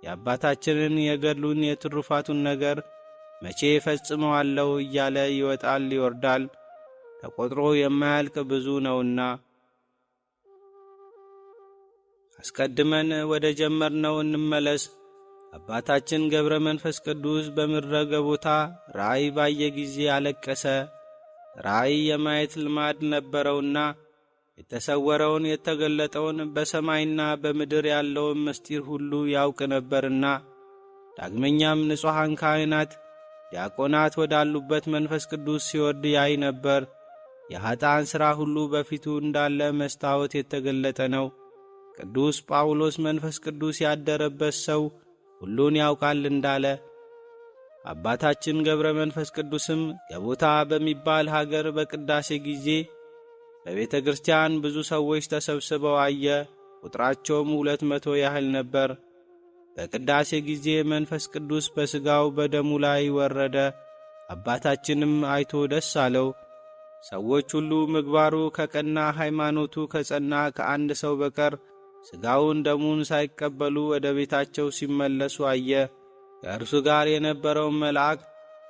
የአባታችንን የገድሉን የትሩፋቱን ነገር መቼ ፈጽመዋለሁ እያለ ይወጣል ይወርዳል፣ ተቈጥሮ የማያልቅ ብዙ ነውና። አስቀድመን ወደ ጀመርነው እንመለስ። አባታችን ገብረ መንፈስ ቅዱስ በምድረ ገቦታ ራእይ ባየ ጊዜ አለቀሰ። ራእይ የማየት ልማድ ነበረውና የተሰወረውን የተገለጠውን በሰማይና በምድር ያለውን ምስጢር ሁሉ ያውቅ ነበርና። ዳግመኛም ንጹሐን ካህናት፣ ዲያቆናት ወዳሉበት መንፈስ ቅዱስ ሲወርድ ያይ ነበር። የኀጣን ሥራ ሁሉ በፊቱ እንዳለ መስታወት የተገለጠ ነው። ቅዱስ ጳውሎስ መንፈስ ቅዱስ ያደረበት ሰው ሁሉን ያውቃል እንዳለ አባታችን ገብረ መንፈስ ቅዱስም ገቦታ በሚባል ሀገር በቅዳሴ ጊዜ በቤተ ክርስቲያን ብዙ ሰዎች ተሰብስበው አየ። ቁጥራቸውም 200 ያህል ነበር። በቅዳሴ ጊዜ መንፈስ ቅዱስ በሥጋው በደሙ ላይ ወረደ። አባታችንም አይቶ ደስ አለው። ሰዎች ሁሉ ምግባሩ ከቀና ሃይማኖቱ ከጸና ከአንድ ሰው በቀር ሥጋውን ደሙን ሳይቀበሉ ወደ ቤታቸው ሲመለሱ አየ። ከእርሱ ጋር የነበረውን መልአክ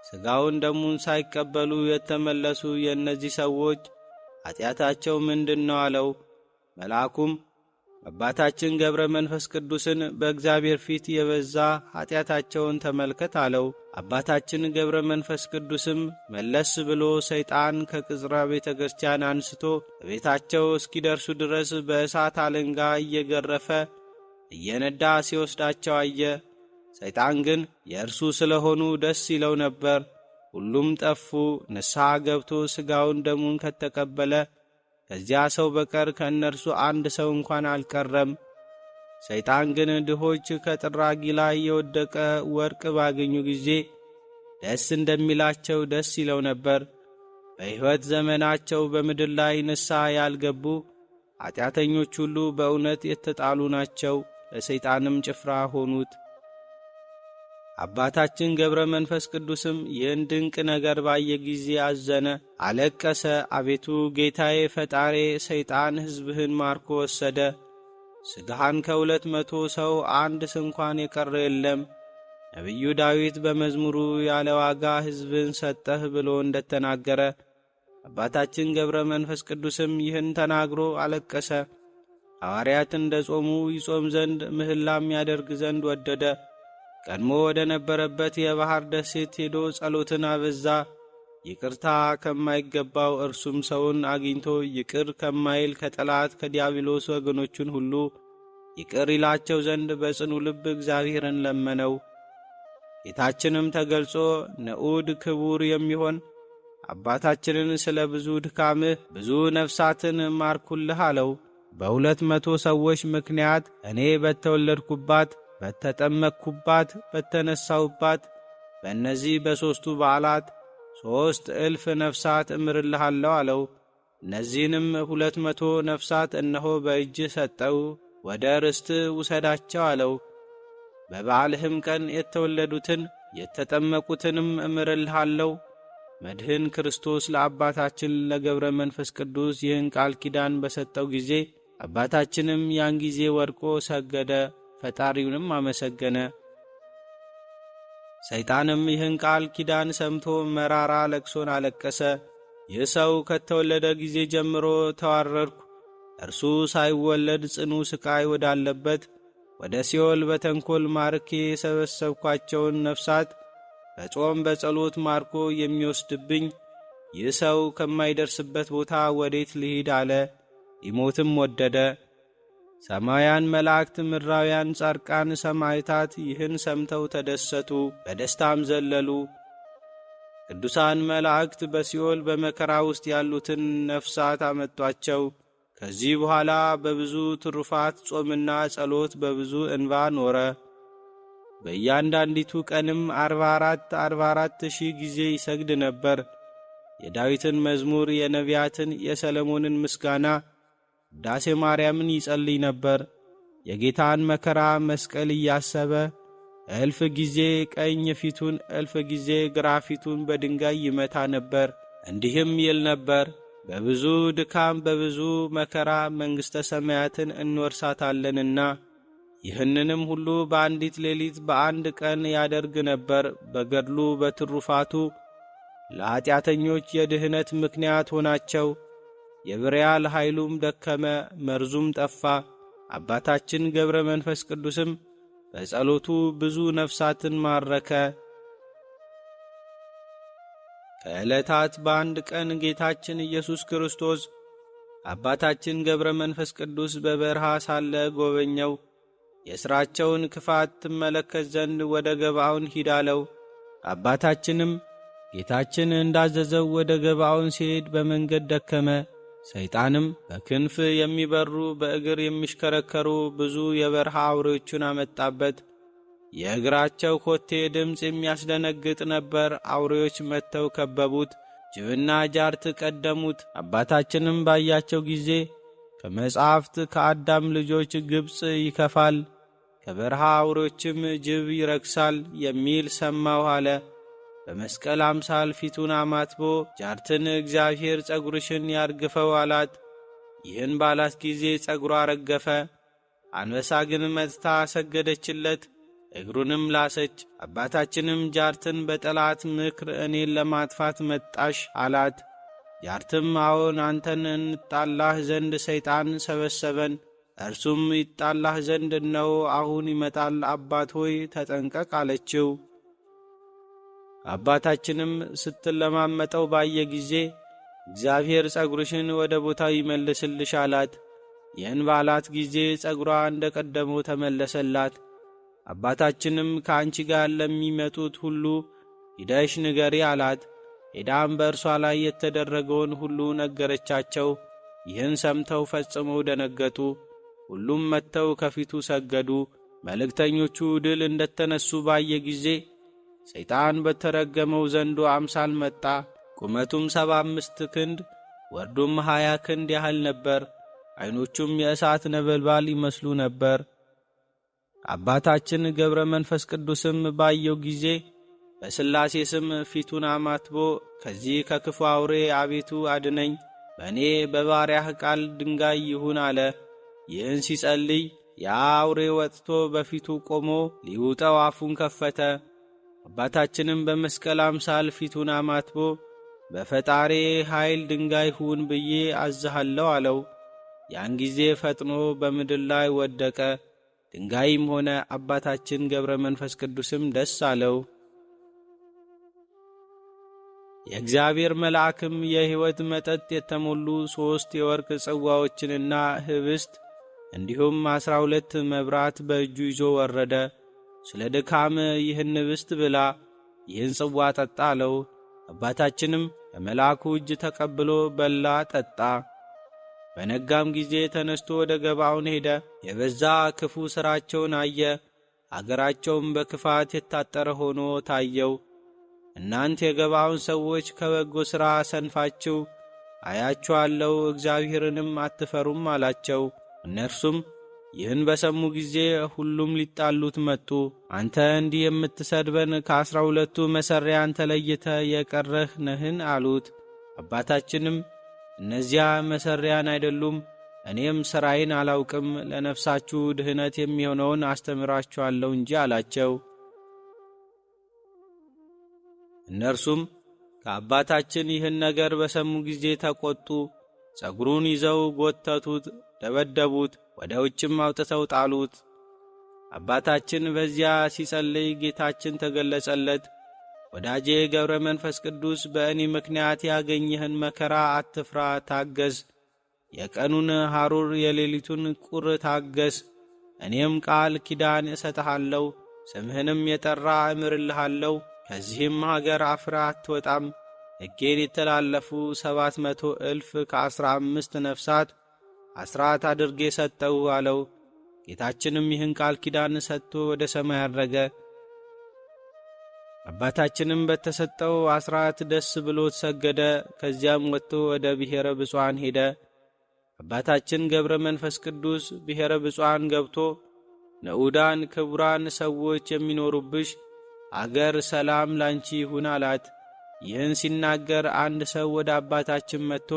ሥጋውን ደሙን ሳይቀበሉ የተመለሱ የእነዚህ ሰዎች ኀጢአታቸው ምንድን ነው አለው። መልአኩም አባታችን ገብረ መንፈስ ቅዱስን በእግዚአብሔር ፊት የበዛ ኀጢአታቸውን ተመልከት አለው። አባታችን ገብረ መንፈስ ቅዱስም መለስ ብሎ ሰይጣን ከቅጽረ ቤተ ክርስቲያን አንስቶ በቤታቸው እስኪደርሱ ድረስ በእሳት አለንጋ እየገረፈ እየነዳ ሲወስዳቸው አየ። ሰይጣን ግን የእርሱ ስለሆኑ ደስ ይለው ነበር። ሁሉም ጠፉ። ንስሐ ገብቶ ሥጋውን ደሙን ከተቀበለ ከዚያ ሰው በቀር ከእነርሱ አንድ ሰው እንኳን አልቀረም። ሰይጣን ግን ድሆች ከጥራጊ ላይ የወደቀ ወርቅ ባገኙ ጊዜ ደስ እንደሚላቸው ደስ ይለው ነበር። በሕይወት ዘመናቸው በምድር ላይ ንስሐ ያልገቡ ኀጢአተኞች ሁሉ በእውነት የተጣሉ ናቸው፣ ለሰይጣንም ጭፍራ ሆኑት። አባታችን ገብረ መንፈስ ቅዱስም ይህን ድንቅ ነገር ባየ ጊዜ አዘነ፣ አለቀሰ። አቤቱ ጌታዬ ፈጣሬ፣ ሰይጣን ሕዝብህን ማርኮ ወሰደ። ሥጋህን ከ200 ሰው አንድ ስንኳን የቀረ የለም። ነቢዩ ዳዊት በመዝሙሩ ያለ ዋጋ ሕዝብን ሰጠህ ብሎ እንደተናገረ አባታችን ገብረ መንፈስ ቅዱስም ይህን ተናግሮ አለቀሰ። ሐዋርያት እንደ ጾሙ ይጾም ዘንድ ምህላም ያደርግ ዘንድ ወደደ። ቀድሞ ወደ ነበረበት የባሕር ደሴት ሄዶ ጸሎትን አበዛ። ይቅርታ ከማይገባው እርሱም ሰውን አግኝቶ ይቅር ከማይል ከጠላት ከዲያብሎስ ወገኖቹን ሁሉ ይቅር ይላቸው ዘንድ በጽኑ ልብ እግዚአብሔርን ለመነው። ጌታችንም ተገልጾ ንዑድ ክቡር የሚሆን አባታችንን ስለ ብዙ ድካምህ ብዙ ነፍሳትን ማርኩልህ አለው። 200 ሰዎች ምክንያት እኔ በተወለድኩባት በተጠመቅኩባት በተነሳሁባት በእነዚህ በሦስቱ በዓላት 3,000 ነፍሳት እምርልሃለሁ አለው። እነዚህንም 200 ነፍሳት እነሆ በእጅ ሰጠው፣ ወደ ርስት ውሰዳቸው አለው። በበዓልህም ቀን የተወለዱትን የተጠመቁትንም እምርልሃለሁ። መድህን ክርስቶስ ለአባታችን ለገብረ መንፈስ ቅዱስ ይህን ቃል ኪዳን በሰጠው ጊዜ አባታችንም ያን ጊዜ ወድቆ ሰገደ፣ ፈጣሪውንም አመሰገነ። ሰይጣንም ይህን ቃል ኪዳን ሰምቶ መራራ ለቅሶን አለቀሰ። ይህ ሰው ከተወለደ ጊዜ ጀምሮ ተዋረድኩ፣ እርሱ ሳይወለድ ጽኑ ሥቃይ ወዳለበት ወደ ሲኦል በተንኰል ማርኬ የሰበሰብኳቸውን ነፍሳት በጾም በጸሎት ማርኮ የሚወስድብኝ ይህ ሰው ከማይደርስበት ቦታ ወዴት ልሂድ አለ። ሊሞትም ወደደ። ሰማያን መላእክት፣ ምድራውያን ጻድቃን፣ ሰማዕታት ይህን ሰምተው ተደሰቱ፣ በደስታም ዘለሉ። ቅዱሳን መላእክት በሲኦል በመከራ ውስጥ ያሉትን ነፍሳት አመጧቸው። ከዚህ በኋላ በብዙ ትሩፋት ጾምና ጸሎት በብዙ እንባ ኖረ። በእያንዳንዲቱ ቀንም 44 ሺህ ጊዜ ይሰግድ ነበር። የዳዊትን መዝሙር፣ የነቢያትን፣ የሰለሞንን ምስጋና፣ ዳሴ ማርያምን ይጸልይ ነበር። የጌታን መከራ መስቀል እያሰበ እልፍ ጊዜ ቀኝ ፊቱን እልፍ ጊዜ ግራ ፊቱን በድንጋይ ይመታ ነበር። እንዲህም ይል ነበር፣ በብዙ ድካም በብዙ መከራ መንግሥተ ሰማያትን እንወርሳታለንና። ይህንንም ሁሉ በአንዲት ሌሊት በአንድ ቀን ያደርግ ነበር። በገድሉ በትሩፋቱ ለኀጢአተኞች የድኅነት ምክንያት ሆናቸው። የብርያል ኃይሉም ደከመ፣ መርዙም ጠፋ። አባታችን ገብረ መንፈስ ቅዱስም በጸሎቱ ብዙ ነፍሳትን ማረከ። ከዕለታት በአንድ ቀን ጌታችን ኢየሱስ ክርስቶስ አባታችን ገብረ መንፈስ ቅዱስ በበረሃ ሳለ ጎበኘው። የሥራቸውን ክፋት ትመለከት ዘንድ ወደ ገባዖን ሂድ አለው። አባታችንም ጌታችን እንዳዘዘው ወደ ገባዖን ሲሄድ በመንገድ ደከመ። ሰይጣንም በክንፍ የሚበሩ በእግር የሚሽከረከሩ ብዙ የበረሃ አውሬዎችን አመጣበት። የእግራቸው ኮቴ ድምፅ የሚያስደነግጥ ነበር። አውሬዎች መጥተው ከበቡት፣ ጅብና ጃርት ቀደሙት። አባታችንም ባያቸው ጊዜ ከመጻሕፍት ከአዳም ልጆች ግብፅ ይከፋል፣ ከበረሃ አውሬዎችም ጅብ ይረክሳል የሚል ሰማሁ አለ። በመስቀል አምሳል ፊቱን አማትቦ ጃርትን እግዚአብሔር ጸጉርሽን ያርግፈው አላት። ይህን ባላት ጊዜ ጸጉሯ ረገፈ። አንበሳ ግን መጥታ ሰገደችለት፣ እግሩንም ላሰች። አባታችንም ጃርትን በጠላት ምክር እኔን ለማጥፋት መጣሽ አላት። ጃርትም አዎን፣ አንተን እንጣላህ ዘንድ ሰይጣን ሰበሰበን፣ እርሱም ይጣላህ ዘንድ ነው አሁን ይመጣል፣ አባት ሆይ ተጠንቀቅ አለችው። አባታችንም ስትለማመጠው ባየ ጊዜ እግዚአብሔር ጸጉርሽን ወደ ቦታው ይመልስልሽ አላት። ይህን ባላት ጊዜ ጸጉሯ እንደ ቀደመው ተመለሰላት። አባታችንም ከአንቺ ጋር ለሚመጡት ሁሉ ሂደሽ ንገሪ አላት። ሄዳም በእርሷ ላይ የተደረገውን ሁሉ ነገረቻቸው። ይህን ሰምተው ፈጽመው ደነገጡ። ሁሉም መጥተው ከፊቱ ሰገዱ። መልእክተኞቹ ድል እንደተነሱ ባየ ጊዜ ሰይጣን በተረገመው ዘንዶ አምሳል መጣ። ቁመቱም 75 ክንድ ወርዱም 20 ክንድ ያህል ነበር። ዐይኖቹም የእሳት ነበልባል ይመስሉ ነበር። አባታችን ገብረ መንፈስ ቅዱስም ባየው ጊዜ በሥላሴ ስም ፊቱን አማትቦ ከዚህ ከክፉ አውሬ አቤቱ አድነኝ፣ በእኔ በባሪያህ ቃል ድንጋይ ይሁን አለ። ይህን ሲጸልይ ያ አውሬ ወጥቶ በፊቱ ቆሞ ሊውጠው አፉን ከፈተ። አባታችንም በመስቀል አምሳል ፊቱን አማትቦ በፈጣሪ ኃይል ድንጋይ ሁን ብዬ አዝሃለሁ አለው። ያን ጊዜ ፈጥኖ በምድር ላይ ወደቀ፣ ድንጋይም ሆነ። አባታችን ገብረ መንፈስ ቅዱስም ደስ አለው። የእግዚአብሔር መልአክም የሕይወት መጠጥ የተሞሉ 3 የወርቅ ጽዋዎችንና ኅብስት እንዲሁም 12 መብራት በእጁ ይዞ ወረደ። ስለ ድካም ይህን ኅብስት ብላ፣ ይህን ጽዋ ጠጣ አለው። አባታችንም ከመልአኩ እጅ ተቀብሎ በላ፣ ጠጣ። በነጋም ጊዜ ተነስቶ ወደ ገባዖን ሄደ። የበዛ ክፉ ሥራቸውን አየ። አገራቸውም በክፋት የታጠረ ሆኖ ታየው። እናንተ የገባዖን ሰዎች ከበጎ ሥራ ሰንፋችሁ አያችኋለሁ፣ እግዚአብሔርንም አትፈሩም አላቸው። እነርሱም ይህን በሰሙ ጊዜ ሁሉም ሊጣሉት መጡ። አንተ እንዲህ የምትሰድበን ከ12ቱ መሠሪያን ተለይተህ የቀረህ ነህን? አሉት። አባታችንም እነዚያ መሠሪያን አይደሉም፣ እኔም ሥራዬን አላውቅም፣ ለነፍሳችሁ ድኅነት የሚሆነውን አስተምራችኋለሁ እንጂ አላቸው። እነርሱም ከአባታችን ይህን ነገር በሰሙ ጊዜ ተቈጡ። ጸጉሩን ይዘው ጐተቱት፣ ደበደቡት፣ ወደ ውጭም አውጥተው ጣሉት። አባታችን በዚያ ሲጸልይ ጌታችን ተገለጸለት። ወዳጄ ገብረ መንፈስ ቅዱስ በእኔ ምክንያት ያገኘህን መከራ አትፍራ፣ ታገስ። የቀኑን ሐሩር የሌሊቱን ቁር ታገስ። እኔም ቃል ኪዳን እሰጥሃለሁ፣ ስምህንም የጠራ እምርልሃለሁ። ከዚህም አገር አፍረህ አትወጣም። ሕጌን የተላለፉ 700,000 ከ15 ነፍሳት አስራት አድርጌ ሰጠው አለው። ጌታችንም ይህን ቃል ኪዳን ሰጥቶ ወደ ሰማይ አረገ። አባታችንም በተሰጠው አስራት ደስ ብሎት ሰገደ። ከዚያም ወጥቶ ወደ ብሔረ ብፁዓን ሄደ። አባታችን ገብረ መንፈስ ቅዱስ ብሔረ ብፁዓን ገብቶ ንዑዳን ክቡራን ሰዎች የሚኖሩብሽ አገር ሰላም ላንቺ ይሁን አላት። ይህን ሲናገር አንድ ሰው ወደ አባታችን መጥቶ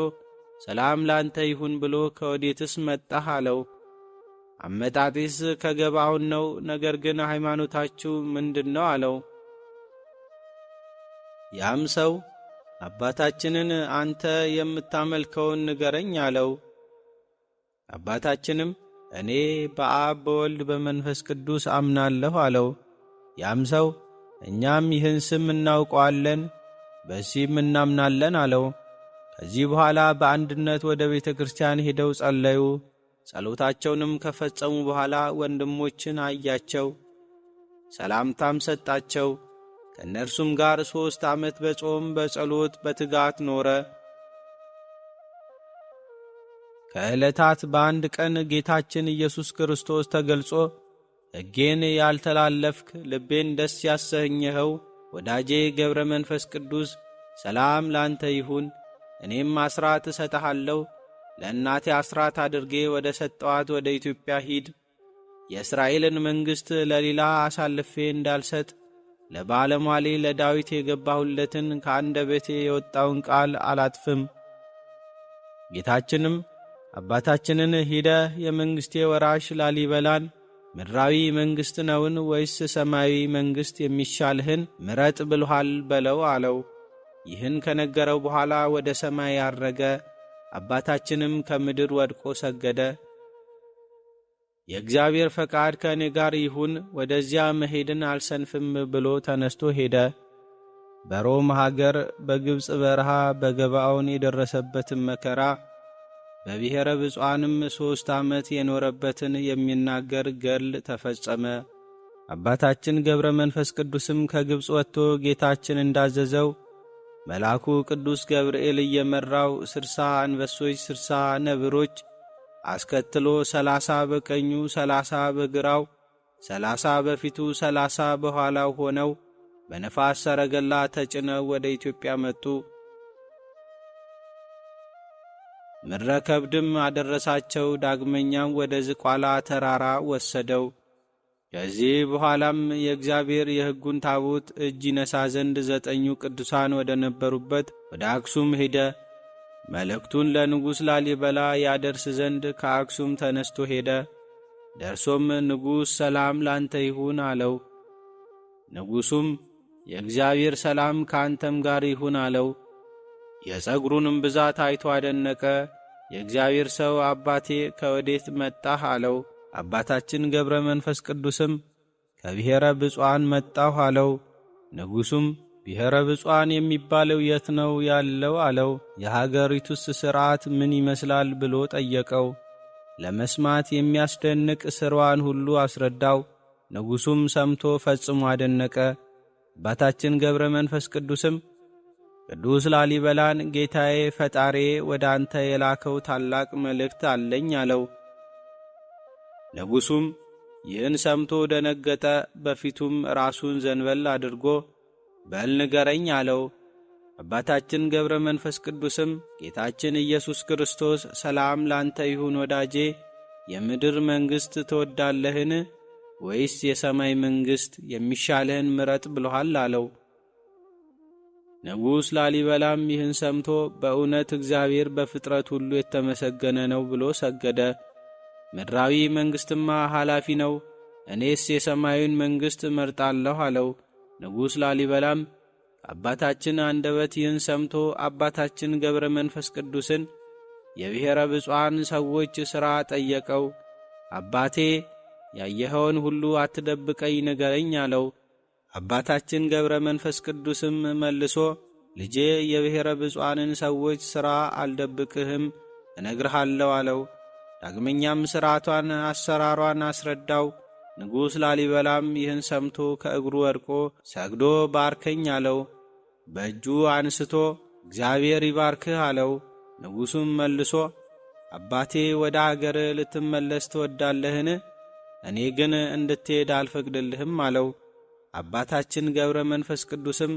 ሰላም ላንተ ይሁን ብሎ ከወዴትስ መጣህ አለው። አመጣጤስ ከገባዖን ነው፣ ነገር ግን ሃይማኖታችሁ ምንድነው አለው። ያም ሰው አባታችንን አንተ የምታመልከውን ንገረኝ አለው። አባታችንም እኔ በአብ በወልድ በመንፈስ ቅዱስ አምናለሁ አለው። ያም ሰው እኛም ይህን ስም እናውቀዋለን፣ በዚህም እናምናለን አለው። ከዚህ በኋላ በአንድነት ወደ ቤተ ክርስቲያን ሄደው ጸለዩ። ጸሎታቸውንም ከፈጸሙ በኋላ ወንድሞችን አያቸው፣ ሰላምታም ሰጣቸው። ከእነርሱም ጋር 3 ዓመት በጾም በጸሎት በትጋት ኖረ። ከዕለታት በአንድ ቀን ጌታችን ኢየሱስ ክርስቶስ ተገልጾ ሕጌን ያልተላለፍክ ልቤን ደስ ያሰኘኸው ወዳጄ ገብረ መንፈስ ቅዱስ ሰላም ላንተ ይሁን፣ እኔም አስራት እሰጥሃለሁ። ለእናቴ አስራት አድርጌ ወደ ሰጠዋት ወደ ኢትዮጵያ ሂድ። የእስራኤልን መንግሥት ለሌላ አሳልፌ እንዳልሰጥ ለባለሟሌ ለዳዊት የገባሁለትን ከአንደበቴ የወጣውን ቃል አላጥፍም። ጌታችንም አባታችንን ሂደህ የመንግሥቴ ወራሽ ላሊበላን ምድራዊ መንግሥት ነውን ወይስ ሰማያዊ መንግሥት የሚሻልህን ምረጥ ብሎሃል በለው አለው። ይህን ከነገረው በኋላ ወደ ሰማይ ያረገ። አባታችንም ከምድር ወድቆ ሰገደ። የእግዚአብሔር ፈቃድ ከእኔ ጋር ይሁን፣ ወደዚያ መሄድን አልሰንፍም ብሎ ተነስቶ ሄደ። በሮም ሀገር በግብፅ በረሃ በገባዖን የደረሰበትን መከራ በብሔረ ብፁዓንም 3 ዓመት የኖረበትን የሚናገር ገድል ተፈጸመ። አባታችን ገብረ መንፈስ ቅዱስም ከግብፅ ወጥቶ ጌታችን እንዳዘዘው መልአኩ ቅዱስ ገብርኤል እየመራው 60 አንበሶች 60 ነብሮች አስከትሎ 30 በቀኙ 30 በግራው 30 በፊቱ 30 በኋላው ሆነው በነፋስ ሰረገላ ተጭነው ወደ ኢትዮጵያ መጡ። ምድረ ከብድም አደረሳቸው። ዳግመኛም ወደ ዝቋላ ተራራ ወሰደው። ከዚህ በኋላም የእግዚአብሔር የሕጉን ታቦት እጅ ይነሳ ዘንድ 9 ቅዱሳን ወደ ነበሩበት ወደ አክሱም ሄደ። መልእክቱን ለንጉሥ ላሊበላ ያደርስ ዘንድ ከአክሱም ተነስቶ ሄደ። ደርሶም ንጉሥ ሰላም ላንተ ይሁን አለው። ንጉሡም የእግዚአብሔር ሰላም ከአንተም ጋር ይሁን አለው። የጸጉሩንም ብዛት አይቶ አደነቀ። የእግዚአብሔር ሰው አባቴ ከወዴት መጣህ አለው። አባታችን ገብረ መንፈስ ቅዱስም ከብሔረ ብፁዓን መጣሁ አለው። ንጉሡም ብሔረ ብፁዓን የሚባለው የት ነው ያለው አለው። የሀገሪቱስ ሥርዓት ምን ይመስላል ብሎ ጠየቀው። ለመስማት የሚያስደንቅ ሥርዋን ሁሉ አስረዳው። ንጉሡም ሰምቶ ፈጽሞ አደነቀ። አባታችን ገብረ መንፈስ ቅዱስም ቅዱስ ላሊበላን ጌታዬ ፈጣሬ ወደ አንተ የላከው ታላቅ መልእክት አለኝ አለው። ንጉሡም ይህን ሰምቶ ደነገጠ። በፊቱም ራሱን ዘንበል አድርጎ በል ንገረኝ አለው። አባታችን ገብረ መንፈስ ቅዱስም ጌታችን ኢየሱስ ክርስቶስ ሰላም ላንተ ይሁን ወዳጄ፣ የምድር መንግሥት ትወዳለህን? ወይስ የሰማይ መንግሥት የሚሻልህን ምረጥ ብሎሃል አለው። ንጉሥ ላሊበላም ይህን ሰምቶ በእውነት እግዚአብሔር በፍጥረት ሁሉ የተመሰገነ ነው ብሎ ሰገደ። ምድራዊ መንግሥትማ ኃላፊ ነው፣ እኔስ የሰማዩን መንግሥት እመርጣለሁ አለው። ንጉሥ ላሊበላም ከአባታችን አንደበት ይህን ሰምቶ አባታችን ገብረ መንፈስ ቅዱስን የብሔረ ብፁዓን ሰዎች ሥራ ጠየቀው። አባቴ ያየኸውን ሁሉ አትደብቀኝ ንገረኝ አለው። አባታችን ገብረ መንፈስ ቅዱስም መልሶ ልጄ የብሔረ ብፁዓንን ሰዎች ሥራ አልደብቅህም፣ እነግርሃለሁ አለው። ዳግመኛም ሥርዓቷን አሰራሯን አስረዳው። ንጉሥ ላሊበላም ይህን ሰምቶ ከእግሩ ወድቆ ሰግዶ ባርከኝ አለው። በእጁ አንስቶ እግዚአብሔር ይባርክህ አለው። ንጉሡም መልሶ አባቴ ወደ አገር ልትመለስ ትወዳለህን? እኔ ግን እንድትሄድ አልፈቅድልህም አለው። አባታችን ገብረ መንፈስ ቅዱስም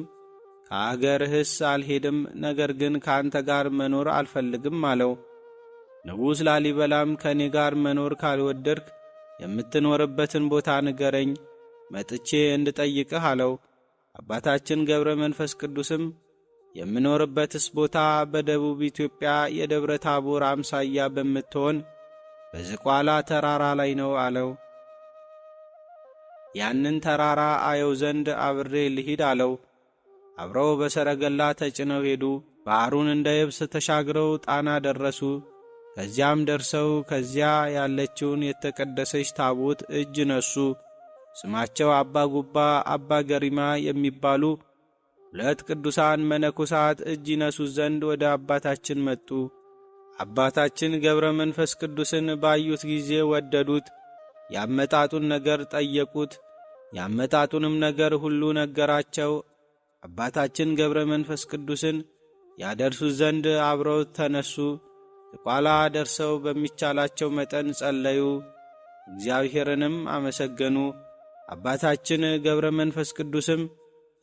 ከአገርህስ አልሄድም፣ ነገር ግን ከአንተ ጋር መኖር አልፈልግም አለው። ንጉሥ ላሊበላም ከእኔ ጋር መኖር ካልወደድክ የምትኖርበትን ቦታ ንገረኝ፣ መጥቼ እንድጠይቅህ አለው። አባታችን ገብረ መንፈስ ቅዱስም የምኖርበትስ ቦታ በደቡብ ኢትዮጵያ የደብረ ታቦር አምሳያ በምትሆን በዝቋላ ተራራ ላይ ነው አለው። ያንን ተራራ አየው ዘንድ አብሬ ልሂድ አለው። አብረው በሰረገላ ተጭነው ሄዱ። ባሕሩን እንደ የብስ ተሻግረው ጣና ደረሱ። ከዚያም ደርሰው ከዚያ ያለችውን የተቀደሰች ታቦት እጅ ነሱ። ስማቸው አባ ጉባ፣ አባ ገሪማ የሚባሉ ሁለት ቅዱሳን መነኮሳት እጅ ይነሱት ዘንድ ወደ አባታችን መጡ። አባታችን ገብረ መንፈስ ቅዱስን ባዩት ጊዜ ወደዱት። ያመጣጡን ነገር ጠየቁት። ያመጣጡንም ነገር ሁሉ ነገራቸው። አባታችን ገብረ መንፈስ ቅዱስን ያደርሱት ዘንድ አብረው ተነሱ። ዝቋላ ደርሰው በሚቻላቸው መጠን ጸለዩ፣ እግዚአብሔርንም አመሰገኑ። አባታችን ገብረ መንፈስ ቅዱስም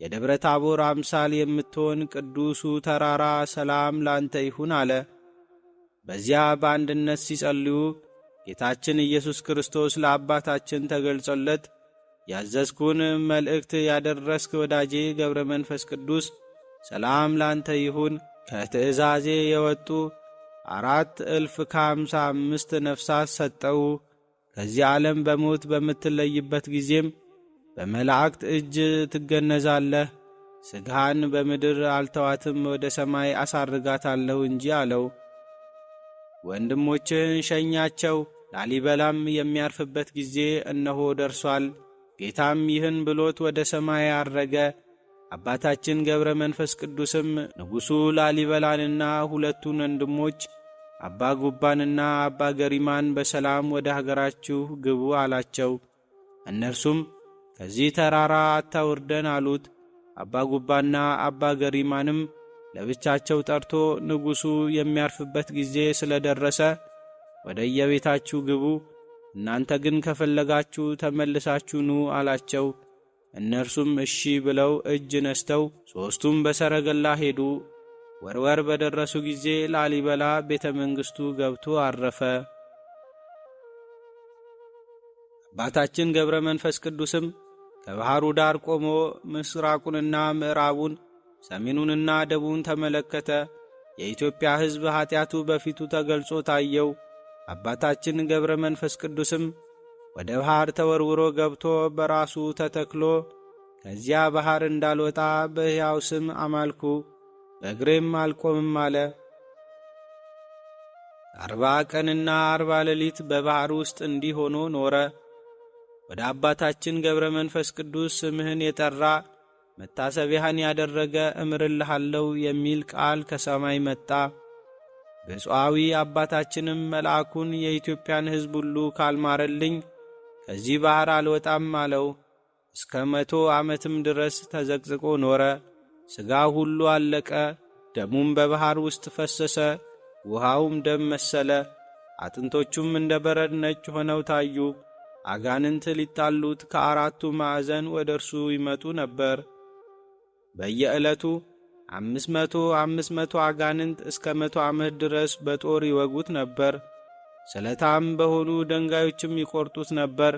የደብረ ታቦር አምሳል የምትሆን ቅዱሱ ተራራ ሰላም ላንተ ይሁን አለ። በዚያ በአንድነት ሲጸልዩ ጌታችን ኢየሱስ ክርስቶስ ለአባታችን ተገልጾለት ያዘዝኩን መልእክት ያደረስክ ወዳጄ ገብረ መንፈስ ቅዱስ ሰላም ላንተ ይሁን፣ ከትእዛዜ የወጡ 4,055 ነፍሳት ሰጠው። ከዚህ ዓለም በሞት በምትለይበት ጊዜም በመላእክት እጅ ትገነዛለህ። ሥጋህን በምድር አልተዋትም፣ ወደ ሰማይ አሳርጋታለሁ እንጂ አለው። ወንድሞችህን ሸኛቸው፣ ላሊበላም የሚያርፍበት ጊዜ እነሆ ደርሷል። ጌታም ይህን ብሎት ወደ ሰማይ አረገ። አባታችን ገብረ መንፈስ ቅዱስም ንጉሡ ላሊበላንና ሁለቱን ወንድሞች አባ ጉባንና አባ ገሪማን በሰላም ወደ ሀገራችሁ ግቡ አላቸው። እነርሱም ከዚህ ተራራ አታውርደን አሉት። አባ ጉባና አባ ገሪማንም ለብቻቸው ጠርቶ ንጉሡ የሚያርፍበት ጊዜ ስለደረሰ ወደ የቤታችሁ ግቡ፣ እናንተ ግን ከፈለጋችሁ ተመልሳችሁ ኑ አላቸው። እነርሱም እሺ ብለው እጅ ነስተው ሦስቱም በሰረገላ ሄዱ። ወርወር በደረሱ ጊዜ ላሊበላ ቤተ መንግሥቱ ገብቶ አረፈ። አባታችን ገብረ መንፈስ ቅዱስም ከባሕሩ ዳር ቆሞ ምስራቁንና ምዕራቡን ሰሜኑንና ደቡቡን ተመለከተ። የኢትዮጵያ ሕዝብ ኀጢአቱ በፊቱ ተገልጾ ታየው። አባታችን ገብረ መንፈስ ቅዱስም ወደ ባሕር ተወርውሮ ገብቶ በራሱ ተተክሎ ከዚያ ባሕር እንዳልወጣ በሕያው ስም አማልኩ፣ በእግሬም አልቆምም አለ። 40 ቀንና 40 ሌሊት በባሕር ውስጥ እንዲህ ሆኖ ኖረ። ወደ አባታችን ገብረ መንፈስ ቅዱስ ስምህን የጠራ መታሰቢያህን ያደረገ እምርልሃለሁ የሚል ቃል ከሰማይ መጣ። ብፁዓዊ አባታችንም መልአኩን የኢትዮጵያን ሕዝብ ሁሉ ካልማረልኝ ከዚህ ባሕር አልወጣም አለው። እስከ 100 ዓመትም ድረስ ተዘቅዝቆ ኖረ። ሥጋው ሁሉ አለቀ፣ ደሙም በባሕር ውስጥ ፈሰሰ፣ ውሃውም ደም መሰለ። አጥንቶቹም እንደ በረድ ነጭ ሆነው ታዩ። አጋንንት ሊጣሉት ከአራቱ ማዕዘን ወደ እርሱ ይመጡ ነበር። በየዕለቱ 500 አጋንንት እስከ 100 ዓመት ድረስ በጦር ይወጉት ነበር። ስለታም በሆኑ ድንጋዮችም ይቈርጡት ነበር።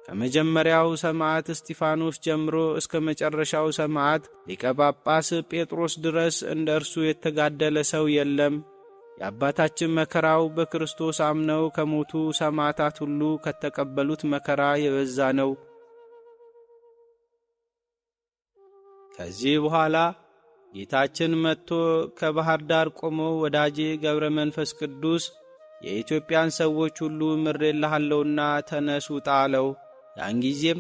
ከመጀመሪያው ሰማዕት እስጢፋኖስ ጀምሮ እስከ መጨረሻው ሰማዕት ሊቀ ጳጳስ ጴጥሮስ ድረስ እንደ እርሱ የተጋደለ ሰው የለም። የአባታችን መከራው በክርስቶስ አምነው ከሞቱ ሰማዕታት ሁሉ ከተቀበሉት መከራ የበዛ ነው። ከዚህ በኋላ ጌታችን መጥቶ ከባሕር ዳር ቆሞ ወዳጄ ገብረ መንፈስ ቅዱስ የኢትዮጵያን ሰዎች ሁሉ ምሬልሃለሁና ተነስ ውጣ አለው። ያን ጊዜም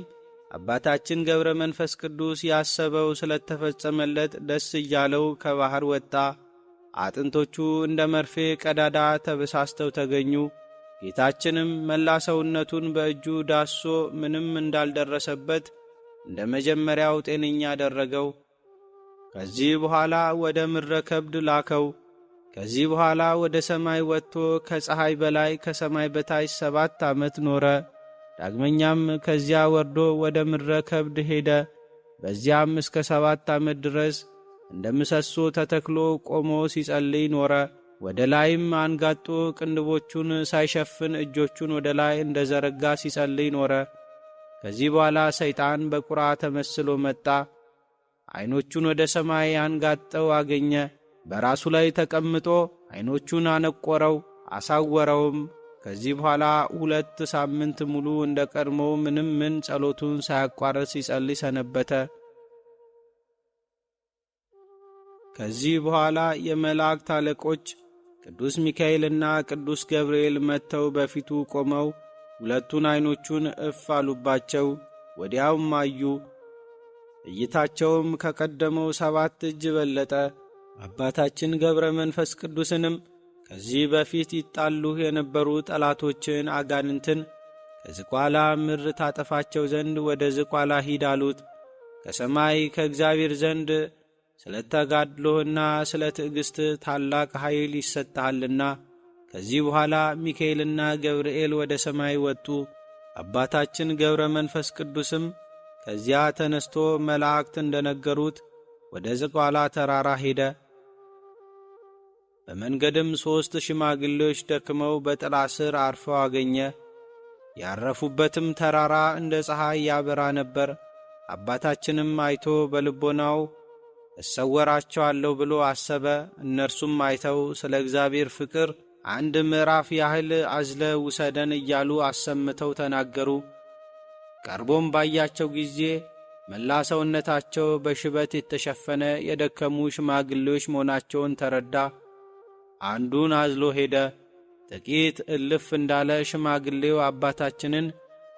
አባታችን ገብረ መንፈስ ቅዱስ ያሰበው ስለተፈጸመለት ደስ እያለው ከባሕር ወጣ። አጥንቶቹ እንደ መርፌ ቀዳዳ ተበሳስተው ተገኙ። ጌታችንም መላ ሰውነቱን በእጁ ዳሶ ምንም እንዳልደረሰበት እንደ መጀመሪያው ጤነኛ አደረገው። ከዚህ በኋላ ወደ ምድረ ከብድ ላከው። ከዚህ በኋላ ወደ ሰማይ ወጥቶ ከፀሐይ በላይ ከሰማይ በታች 7 ዓመት ኖረ። ዳግመኛም ከዚያ ወርዶ ወደ ምድረ ከብድ ሄደ። በዚያም እስከ 7 ዓመት ድረስ እንደ ምሰሶ ተተክሎ ቆሞ ሲጸልይ ኖረ። ወደ ላይም አንጋጦ ቅንድቦቹን ሳይሸፍን እጆቹን ወደ ላይ እንደ ዘረጋ ሲጸልይ ኖረ። ከዚህ በኋላ ሰይጣን በቁራ ተመስሎ መጣ። ዐይኖቹን ወደ ሰማይ አንጋጠው አገኘ። በራሱ ላይ ተቀምጦ ዐይኖቹን አነቆረው አሳወረውም። ከዚህ በኋላ 2 ሳምንት ሙሉ እንደ ቀድሞው ምንም ጸሎቱን ሳያቋርጥ ሲጸልይ ሰነበተ። ከዚህ በኋላ የመላእክት አለቆች ቅዱስ ሚካኤልና ቅዱስ ገብርኤል መጥተው በፊቱ ቆመው 2ቱን ዐይኖቹን እፍ አሉባቸው። ወዲያውም አዩ። እይታቸውም ከቀደመው 7 እጅ በለጠ። አባታችን ገብረ መንፈስ ቅዱስንም ከዚህ በፊት ይጣሉህ የነበሩ ጠላቶችን አጋንንትን ከዝቋላ ምድር ታጠፋቸው ዘንድ ወደ ዝቋላ ሂድ አሉት። ከሰማይ ከእግዚአብሔር ዘንድ ስለ ተጋድሎህና ስለ ትዕግሥት ታላቅ ኃይል ይሰጥሃልና። ከዚህ በኋላ ሚካኤልና ገብርኤል ወደ ሰማይ ወጡ። አባታችን ገብረ መንፈስ ቅዱስም ከዚያ ተነስቶ መላእክት እንደነገሩት ወደ ዝቋላ ተራራ ሄደ። በመንገድም 3 ሽማግሌዎች ደክመው በጥላ ስር አርፈው አገኘ። ያረፉበትም ተራራ እንደ ፀሐይ ያበራ ነበር። አባታችንም አይቶ በልቦናው እሰወራቸዋለሁ ብሎ አሰበ። እነርሱም አይተው ስለ እግዚአብሔር ፍቅር 1 ምዕራፍ ያህል አዝለ ውሰደን እያሉ አሰምተው ተናገሩ። ቀርቦም ባያቸው ጊዜ መላ ሰውነታቸው በሽበት የተሸፈነ የደከሙ ሽማግሌዎች መሆናቸውን ተረዳ። አንዱን አዝሎ ሄደ። ጥቂት እልፍ እንዳለ ሽማግሌው አባታችንን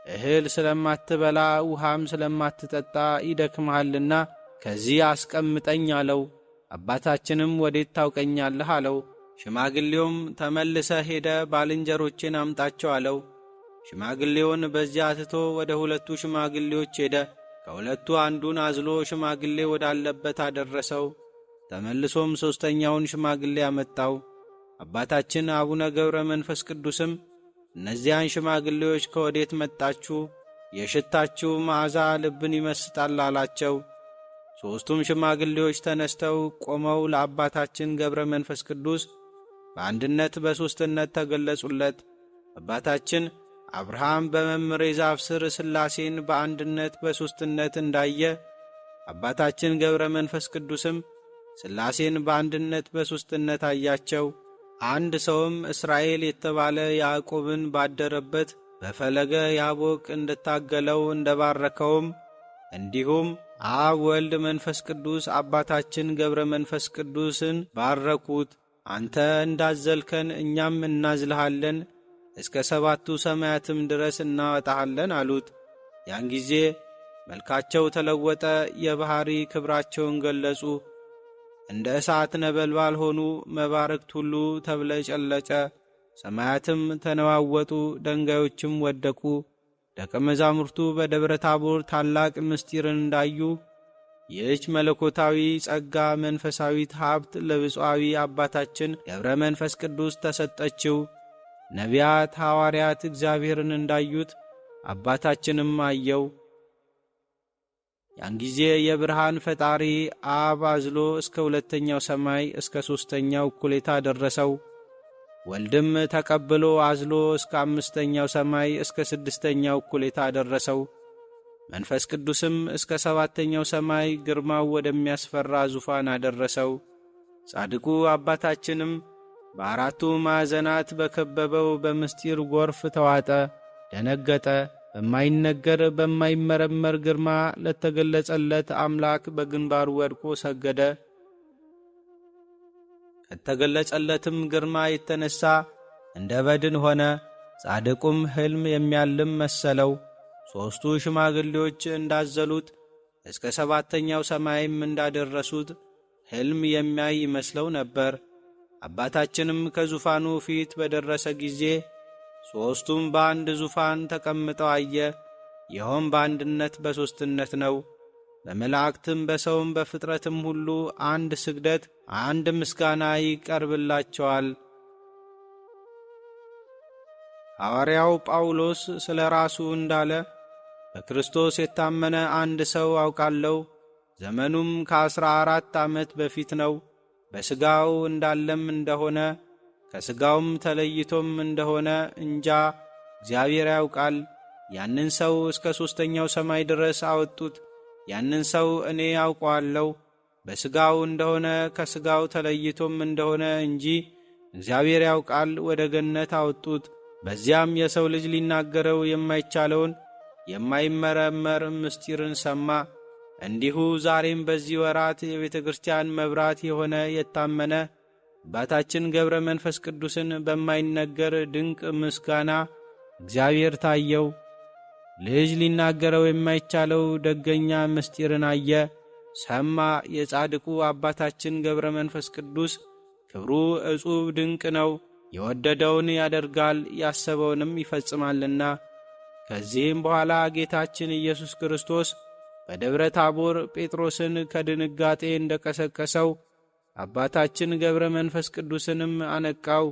እህል ስለማትበላ ውሃም ስለማትጠጣ ይደክምሃልና ከዚህ አስቀምጠኝ አለው። አባታችንም ወዴት ታውቀኛለህ አለው። ሽማግሌውም ተመልሰ ሄደ ባልንጀሮቼን አምጣቸው አለው። ሽማግሌውን በዚያ ትቶ ወደ 2ቱ ሽማግሌዎች ሄደ። ከ2ቱ አንዱን አዝሎ ሽማግሌ ወዳለበት አደረሰው። ተመልሶም 3ኛውን ሽማግሌ አመጣው። አባታችን አቡነ ገብረ መንፈስ ቅዱስም እነዚያን ሽማግሌዎች ከወዴት መጣችሁ? የሽታችሁ መዓዛ ልብን ይመስጣል አላቸው። 3ቱም ሽማግሌዎች ተነስተው ቆመው ለአባታችን ገብረ መንፈስ ቅዱስ በአንድነት በሦስትነት ተገለጹለት። አባታችን አብርሃም በመምሬ ዛፍ ስር ሥላሴን በአንድነት በሦስትነት እንዳየ አባታችን ገብረ መንፈስ ቅዱስም ሥላሴን በአንድነት በሦስትነት አያቸው። አንድ ሰውም እስራኤል የተባለ ያዕቆብን ባደረበት በፈለገ ያቦቅ እንድታገለው እንደባረከውም እንዲሁም አብ ወልድ መንፈስ ቅዱስ አባታችን ገብረ መንፈስ ቅዱስን ባረኩት። አንተ እንዳዘልከን እኛም እናዝልሃለን፣ እስከ 7ቱ ሰማያትም ድረስ እናወጣሃለን አሉት። ያን ጊዜ መልካቸው ተለወጠ፣ የባሕሪ ክብራቸውን ገለጹ። እንደ እሳት ነበልባል ሆኑ። መባረክት ሁሉ ተብለጨለጨ፣ ሰማያትም ተነዋወጡ፣ ድንጋዮችም ወደቁ። ደቀ መዛሙርቱ በደብረ ታቦር ታላቅ ምስጢርን እንዳዩ ይህች መለኮታዊ ጸጋ መንፈሳዊት ሀብት ለብፁዓዊ አባታችን ገብረ መንፈስ ቅዱስ ተሰጠችው። ነቢያት ሐዋርያት እግዚአብሔርን እንዳዩት አባታችንም አየው። ያን ጊዜ የብርሃን ፈጣሪ አብ አዝሎ እስከ 2ኛው ሰማይ እስከ 3ኛው እኩሌታ ደረሰው። ወልድም ተቀብሎ አዝሎ እስከ 5ኛው ሰማይ እስከ 6ኛው እኩሌታ ደረሰው። መንፈስ ቅዱስም እስከ 7ኛው ሰማይ ግርማው ወደሚያስፈራ ዙፋን አደረሰው። ጻድቁ አባታችንም በአራቱ ማዕዘናት በከበበው በምስጢር ጎርፍ ተዋጠ፣ ደነገጠ። በማይነገር በማይመረመር ግርማ ለተገለጸለት አምላክ በግንባሩ ወድቆ ሰገደ። ከተገለጸለትም ግርማ የተነሣ እንደ በድን ሆነ። ጻድቁም ሕልም የሚያልም መሰለው። 3ቱ ሽማግሌዎች እንዳዘሉት እስከ 7ኛው ሰማይም እንዳደረሱት ሕልም የሚያይ ይመስለው ነበር። አባታችንም ከዙፋኑ ፊት በደረሰ ጊዜ 3ቱም በአንድ ዙፋን ተቀምጠው አየ። ይኸውም በአንድነት በሦስትነት ነው። በመላእክትም በሰውም በፍጥረትም ሁሉ አንድ ስግደት፣ አንድ ምስጋና ይቀርብላቸዋል። ሐዋርያው ጳውሎስ ስለ ራሱ እንዳለ በክርስቶስ የታመነ አንድ ሰው አውቃለሁ፣ ዘመኑም ከ14 ዓመት በፊት ነው። በሥጋው እንዳለም እንደሆነ ከሥጋውም ተለይቶም እንደሆነ እንጃ እግዚአብሔር ያውቃል። ያንን ሰው እስከ 3ኛው ሰማይ ድረስ አወጡት። ያንን ሰው እኔ አውቀዋለሁ። በሥጋው እንደሆነ ከሥጋው ተለይቶም እንደሆነ እንጂ እግዚአብሔር ያውቃል። ወደ ገነት አወጡት። በዚያም የሰው ልጅ ሊናገረው የማይቻለውን የማይመረመር ምስጢርን ሰማ። እንዲሁ ዛሬም በዚህ ወራት የቤተ ክርስቲያን መብራት የሆነ የታመነ አባታችን ገብረ መንፈስ ቅዱስን በማይነገር ድንቅ ምስጋና እግዚአብሔር ታየው። ልጅ ሊናገረው የማይቻለው ደገኛ ምስጢርን አየ፣ ሰማ። የጻድቁ አባታችን ገብረ መንፈስ ቅዱስ ክብሩ ዕጹብ ድንቅ ነው። የወደደውን ያደርጋል፣ ያሰበውንም ይፈጽማልና። ከዚህም በኋላ ጌታችን ኢየሱስ ክርስቶስ በደብረ ታቦር ጴጥሮስን ከድንጋጤ እንደ ቀሰቀሰው አባታችን ገብረ መንፈስ ቅዱስንም አነቃው፣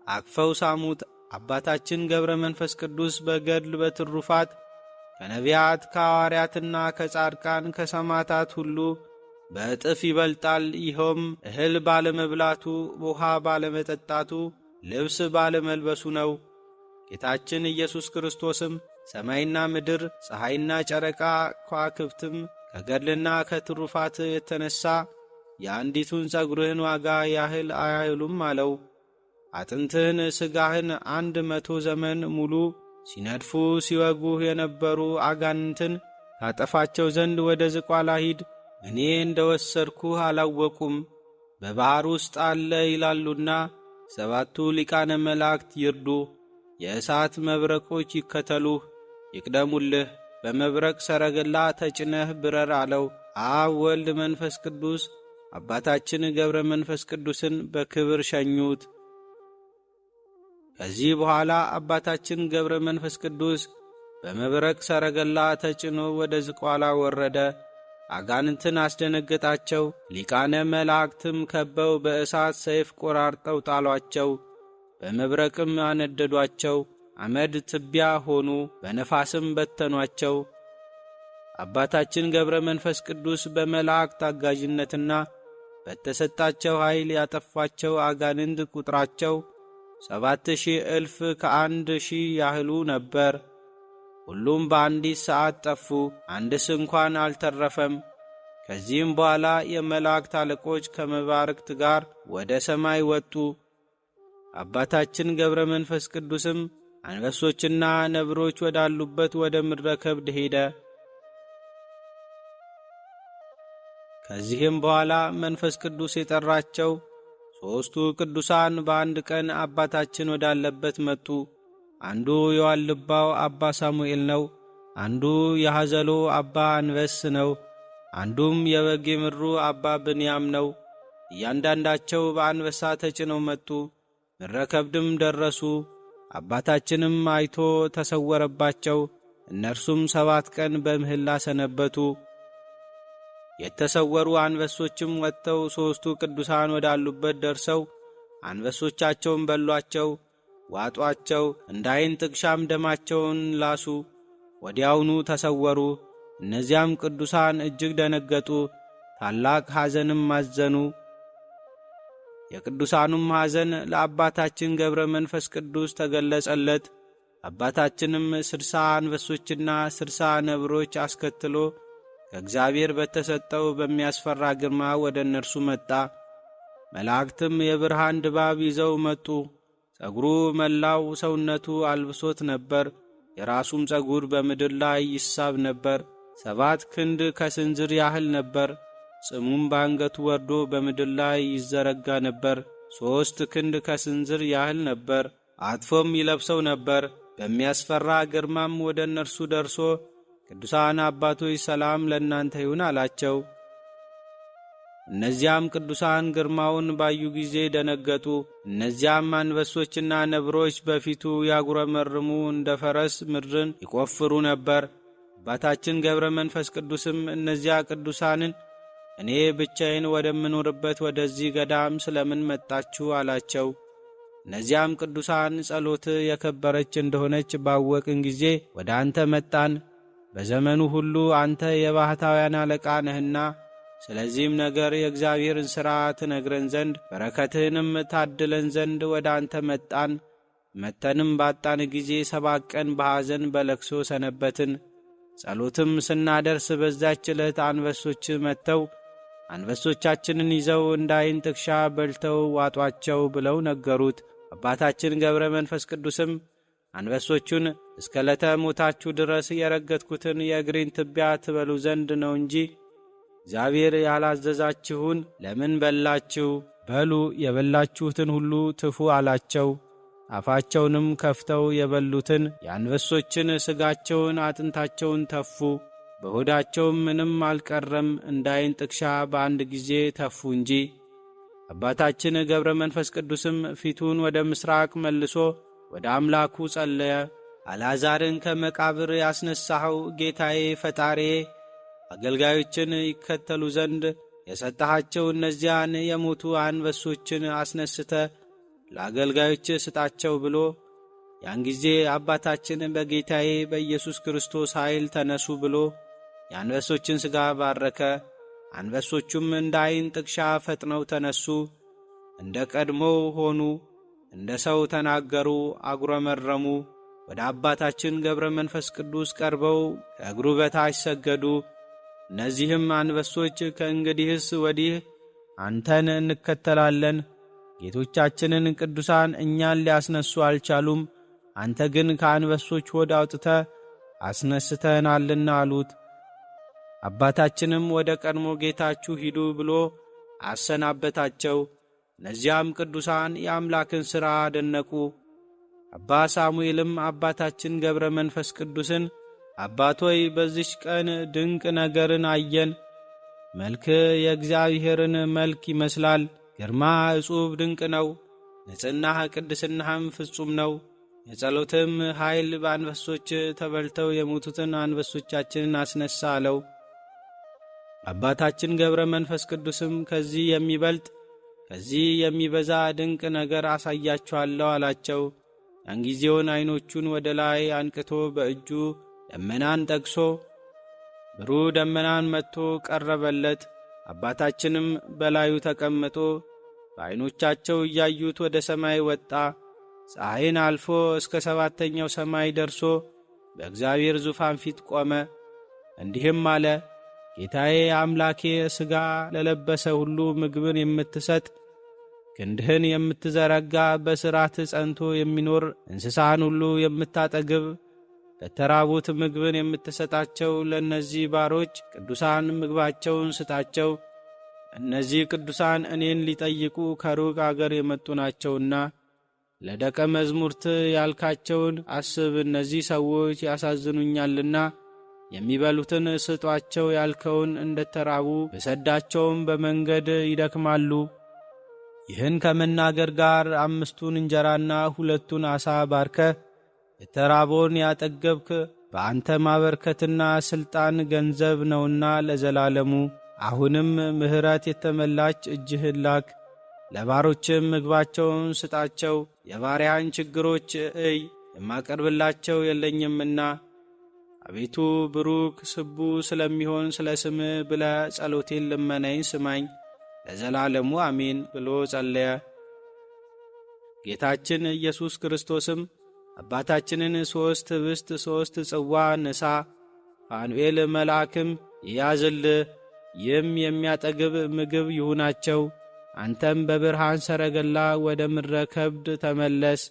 አቅፈው ሳሙት። አባታችን ገብረ መንፈስ ቅዱስ በገድል በትሩፋት ከነቢያት ከሐዋርያትና ከጻድቃን ከሰማዕታት ሁሉ በእጥፍ ይበልጣል። ይኸውም እህል ባለመብላቱ፣ ውሃ ባለመጠጣቱ፣ ልብስ ባለመልበሱ ነው። ጌታችን ኢየሱስ ክርስቶስም ሰማይና ምድር፣ ፀሐይና ጨረቃ ከዋክብትም ከገድልና ከትሩፋት የተነሣ የአንዲቱን ጸጉርህን ዋጋ ያህል አያህሉም አለው። አጥንትህን ሥጋህን 100 ዘመን ሙሉ ሲነድፉ ሲወጉህ የነበሩ አጋንንትን ታጠፋቸው ዘንድ ወደ ዝቋላ ሂድ። እኔ እንደ ወሰድኩህ አላወቁም፣ በባሕር ውስጥ አለ ይላሉና 7ቱ ሊቃነ መላእክት ይርዱ፣ የእሳት መብረቆች ይከተሉህ ይቅደሙልህ፣ በመብረቅ ሰረገላ ተጭነህ ብረር አለው። አብ ወልድ መንፈስ ቅዱስ አባታችን ገብረ መንፈስ ቅዱስን በክብር ሸኙት። ከዚህ በኋላ አባታችን ገብረ መንፈስ ቅዱስ በመብረቅ ሰረገላ ተጭኖ ወደ ዝቋላ ወረደ። አጋንንትን አስደነገጣቸው። ሊቃነ መላእክትም ከበው በእሳት ሰይፍ ቆራርጠው ጣሏቸው፣ በመብረቅም አነደዷቸው። አመድ ትቢያ ሆኑ፣ በነፋስም በተኗቸው። አባታችን ገብረ መንፈስ ቅዱስ በመላእክት አጋዥነትና በተሰጣቸው ኃይል ያጠፏቸው አጋንንት ቁጥራቸው 7,000 እልፍ ከ1,000 ያህሉ ነበር። ሁሉም በአንዲት ሰዓት ጠፉ፣ አንድስ እንኳን አልተረፈም። ከዚህም በኋላ የመላእክት አለቆች ከመባርክት ጋር ወደ ሰማይ ወጡ። አባታችን ገብረ መንፈስ ቅዱስም አንበሶችና ነብሮች ወዳሉበት ወደ ምድረ ከብድ ሄደ። ከዚህም በኋላ መንፈስ ቅዱስ የጠራቸው 3ቱ ቅዱሳን በአንድ ቀን አባታችን ወዳለበት መጡ። አንዱ የዋልባው አባ ሳሙኤል ነው፣ አንዱ የሐዘሎ አባ አንበስ ነው፣ አንዱም የበጌ ምድሩ አባ ብንያም ነው። እያንዳንዳቸው በአንበሳ ተጭነው መጡ። ምድረ ከብድም ደረሱ። አባታችንም አይቶ ተሰወረባቸው። እነርሱም 7 ቀን በምህላ ሰነበቱ። የተሰወሩ አንበሶችም ወጥተው 3ቱ ቅዱሳን ወዳሉበት ደርሰው አንበሶቻቸውን በሏቸው፣ ዋጧቸው። እንዳይን ጥቅሻም ደማቸውን ላሱ። ወዲያውኑ ተሰወሩ። እነዚያም ቅዱሳን እጅግ ደነገጡ፣ ታላቅ ሐዘንም አዘኑ። የቅዱሳኑም ሐዘን ለአባታችን ገብረ መንፈስ ቅዱስ ተገለጸለት። አባታችንም 60 አንበሶችና 60 ነብሮች አስከትሎ ከእግዚአብሔር በተሰጠው በሚያስፈራ ግርማ ወደ እነርሱ መጣ። መላእክትም የብርሃን ድባብ ይዘው መጡ። ጸጉሩ መላው ሰውነቱ አልብሶት ነበር። የራሱም ጸጉር በምድር ላይ ይሳብ ነበር። 7 ክንድ ከስንዝር ያህል ነበር። ጽሙም በአንገቱ ወርዶ በምድር ላይ ይዘረጋ ነበር። 3 ክንድ ከስንዝር ያህል ነበር። አጥፎም ይለብሰው ነበር። በሚያስፈራ ግርማም ወደ እነርሱ ደርሶ ቅዱሳን አባቶች ሰላም ለእናንተ ይሁን አላቸው። እነዚያም ቅዱሳን ግርማውን ባዩ ጊዜ ደነገጡ። እነዚያም አንበሶችና ነብሮች በፊቱ ያጉረመርሙ እንደ ፈረስ ምድርን ይቆፍሩ ነበር። አባታችን ገብረ መንፈስ ቅዱስም እነዚያ ቅዱሳንን እኔ ብቻዬን ወደምኖርበት ወደዚህ ገዳም ስለምን መጣችሁ አላቸው። እነዚያም ቅዱሳን ጸሎት የከበረች እንደሆነች ባወቅን ጊዜ ወደ አንተ መጣን። በዘመኑ ሁሉ አንተ የባሕታውያን አለቃ ነህና ስለዚህም ነገር የእግዚአብሔርን ሥራ ትነግረን ዘንድ በረከትህንም ታድለን ዘንድ ወደ አንተ መጣን። መተንም ባጣን ጊዜ 7 ቀን በሐዘን በለቅሶ ሰነበትን። ጸሎትም ስናደርስ በዛች ዕለት አንበሶች መጥተው አንበሶቻችንን ይዘው እንደ ዓይን ጥቅሻ በልተው ዋጧቸው ብለው ነገሩት። አባታችን ገብረ መንፈስ ቅዱስም አንበሶቹን እስከ ዕለተ ሞታችሁ ድረስ የረገጥኩትን የእግሬን ትቢያ ትበሉ ዘንድ ነው እንጂ እግዚአብሔር ያላዘዛችሁን ለምን በላችሁ? በሉ የበላችሁትን ሁሉ ትፉ አላቸው። አፋቸውንም ከፍተው የበሉትን የአንበሶችን ሥጋቸውን አጥንታቸውን ተፉ። በሆዳቸውም ምንም አልቀረም፣ እንደ ዓይን ጥቅሻ በአንድ ጊዜ ተፉ እንጂ። አባታችን ገብረ መንፈስ ቅዱስም ፊቱን ወደ ምሥራቅ መልሶ ወደ አምላኩ ጸለየ። አልዓዛርን ከመቃብር ያስነሳኸው ጌታዬ ፈጣሪዬ፣ አገልጋዮችን ይከተሉ ዘንድ የሰጠሃቸው እነዚያን የሞቱ አንበሶችን አስነስተ ለአገልጋዮች ስጣቸው ብሎ ያን ጊዜ አባታችን በጌታዬ በኢየሱስ ክርስቶስ ኃይል ተነሱ ብሎ የአንበሶችን ሥጋ ባረከ። አንበሶቹም እንደ ዓይን ጥቅሻ ፈጥነው ተነሱ፣ እንደ ቀድሞው ሆኑ፣ እንደ ሰው ተናገሩ፣ አጉረመረሙ። ወደ አባታችን ገብረ መንፈስ ቅዱስ ቀርበው ከእግሩ በታች ሰገዱ። እነዚህም አንበሶች ከእንግዲህስ ወዲህ አንተን እንከተላለን፣ ጌቶቻችንን ቅዱሳን እኛን ሊያስነሱ አልቻሉም፣ አንተ ግን ከአንበሶች ሆድ አውጥተ አስነስተናልና አሉት። አባታችንም ወደ ቀድሞ ጌታችሁ ሂዱ ብሎ አሰናበታቸው። እነዚያም ቅዱሳን የአምላክን ሥራ አደነቁ። አባ ሳሙኤልም አባታችን ገብረ መንፈስ ቅዱስን አባቶይ በዚች ቀን ድንቅ ነገርን አየን። መልክ የእግዚአብሔርን መልክ ይመስላል። ግርማ ዕጹብ ድንቅ ነው። ንጽሕናህ ቅድስናህም ፍጹም ነው። የጸሎትም ኃይል በአንበሶች ተበልተው የሞቱትን አንበሶቻችንን አስነሳ አለው። አባታችን ገብረ መንፈስ ቅዱስም ከዚህ የሚበልጥ ከዚህ የሚበዛ ድንቅ ነገር አሳያችኋለሁ አላቸው። ያን ጊዜውን ዐይኖቹን ወደ ላይ አንቅቶ በእጁ ደመናን ጠቅሶ ብሩህ ደመናን መጥቶ ቀረበለት። አባታችንም በላዩ ተቀምጦ በዐይኖቻቸው እያዩት ወደ ሰማይ ወጣ። ፀሐይን አልፎ እስከ 7ኛው ሰማይ ደርሶ በእግዚአብሔር ዙፋን ፊት ቆመ። እንዲህም አለ፣ ጌታዬ አምላኬ፣ ሥጋ ለለበሰ ሁሉ ምግብን የምትሰጥ ክንድህን የምትዘረጋ በሥርዓት ጸንቶ የሚኖር እንስሳን ሁሉ የምታጠግብ ለተራቡት ምግብን የምትሰጣቸው ለእነዚህ ባሮች ቅዱሳን ምግባቸውን ስጣቸው። እነዚህ ቅዱሳን እኔን ሊጠይቁ ከሩቅ አገር የመጡ ናቸውና ለደቀ መዝሙርት ያልካቸውን አስብ። እነዚህ ሰዎች ያሳዝኑኛልና የሚበሉትን ስጧቸው ያልከውን እንደተራቡ በሰዳቸውም በመንገድ ይደክማሉ። ይህን ከመናገር ጋር 5ቱን እንጀራና 2ቱን ዓሣ ባርከ የተራቦን ያጠገብክ በአንተ ማበርከትና ሥልጣን ገንዘብ ነውና ለዘላለሙ። አሁንም ምሕረት የተመላች እጅህን ላክ፣ ለባሮችም ምግባቸውን ስጣቸው። የባሪያን ችግሮች እይ፣ የማቀርብላቸው የለኝምና። አቤቱ ብሩክ ስቡ ስለሚሆን ስለ ስምህ ብለ ጸሎቴን ልመናይን ስማኝ። ለዘላለሙ አሜን ብሎ ጸለየ። ጌታችን ኢየሱስ ክርስቶስም አባታችንን 3 ኅብስት 3 ጽዋ ንሳ፣ ፋኑኤል መልአክም ይያዝልህ፣ ይህም የሚያጠግብ ምግብ ይሁናቸው፣ አንተም በብርሃን ሰረገላ ወደ ምድረ ከብድ ተመለስ፣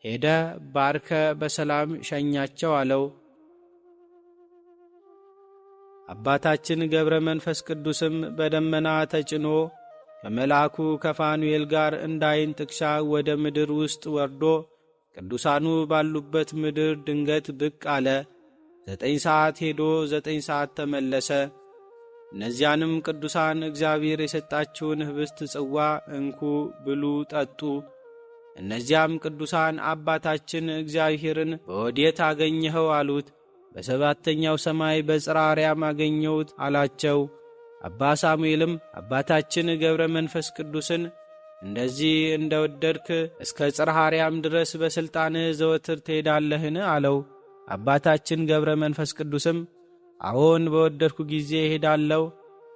ሄደ ባርከ በሰላም ሸኛቸው አለው። አባታችን ገብረ መንፈስ ቅዱስም በደመና ተጭኖ ከመልአኩ ከፋኑኤል ጋር እንዳይን ጥቅሻ ወደ ምድር ውስጥ ወርዶ ቅዱሳኑ ባሉበት ምድር ድንገት ብቅ አለ። 9 ሰዓት ሄዶ 9 ሰዓት ተመለሰ። እነዚያንም ቅዱሳን እግዚአብሔር የሰጣችውን ኅብስት ጽዋ እንኩ ብሉ ጠጡ። እነዚያም ቅዱሳን አባታችን እግዚአብሔርን በወዴት አገኘኸው አሉት። በሰባተኛው ሰማይ በጽርሐ አርያም አገኘሁት አላቸው። አባ ሳሙኤልም አባታችን ገብረ መንፈስ ቅዱስን እንደዚህ እንደወደድክ እስከ ጽርሐ አርያም ድረስ በሥልጣንህ ዘወትር ትሄዳለህን? አለው። አባታችን ገብረ መንፈስ ቅዱስም አዎን በወደድኩ ጊዜ እሄዳለሁ፣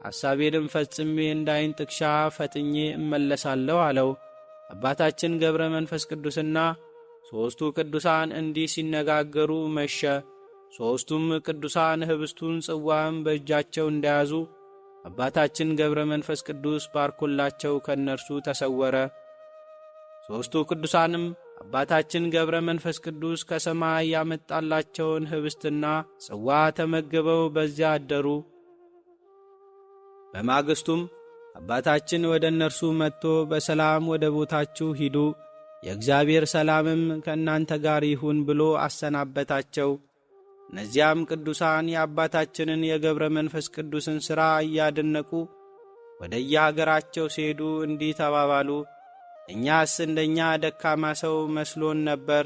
ሐሳቤንም ፈጽሜ እንዳይን ጥቅሻ ፈጥኜ እመለሳለሁ አለው። አባታችን ገብረ መንፈስ ቅዱስና 3ቱ ቅዱሳን እንዲህ ሲነጋገሩ መሸ። 3ቱም ቅዱሳን ኅብስቱን ጽዋም በእጃቸው እንደያዙ አባታችን ገብረ መንፈስ ቅዱስ ባርኮላቸው ከነርሱ ተሰወረ። 3ቱ ቅዱሳንም አባታችን ገብረ መንፈስ ቅዱስ ከሰማይ ያመጣላቸውን ኅብስትና ጽዋ ተመግበው በዚያ አደሩ። በማግስቱም አባታችን ወደ እነርሱ መጥቶ በሰላም ወደ ቦታችሁ ሂዱ፣ የእግዚአብሔር ሰላምም ከእናንተ ጋር ይሁን ብሎ አሰናበታቸው። እነዚያም ቅዱሳን የአባታችንን የገብረ መንፈስ ቅዱስን ሥራ እያደነቁ ወደ የአገራቸው ሲሄዱ እንዲህ ተባባሉ። እኛስ እንደኛ ደካማ ሰው መስሎን ነበር።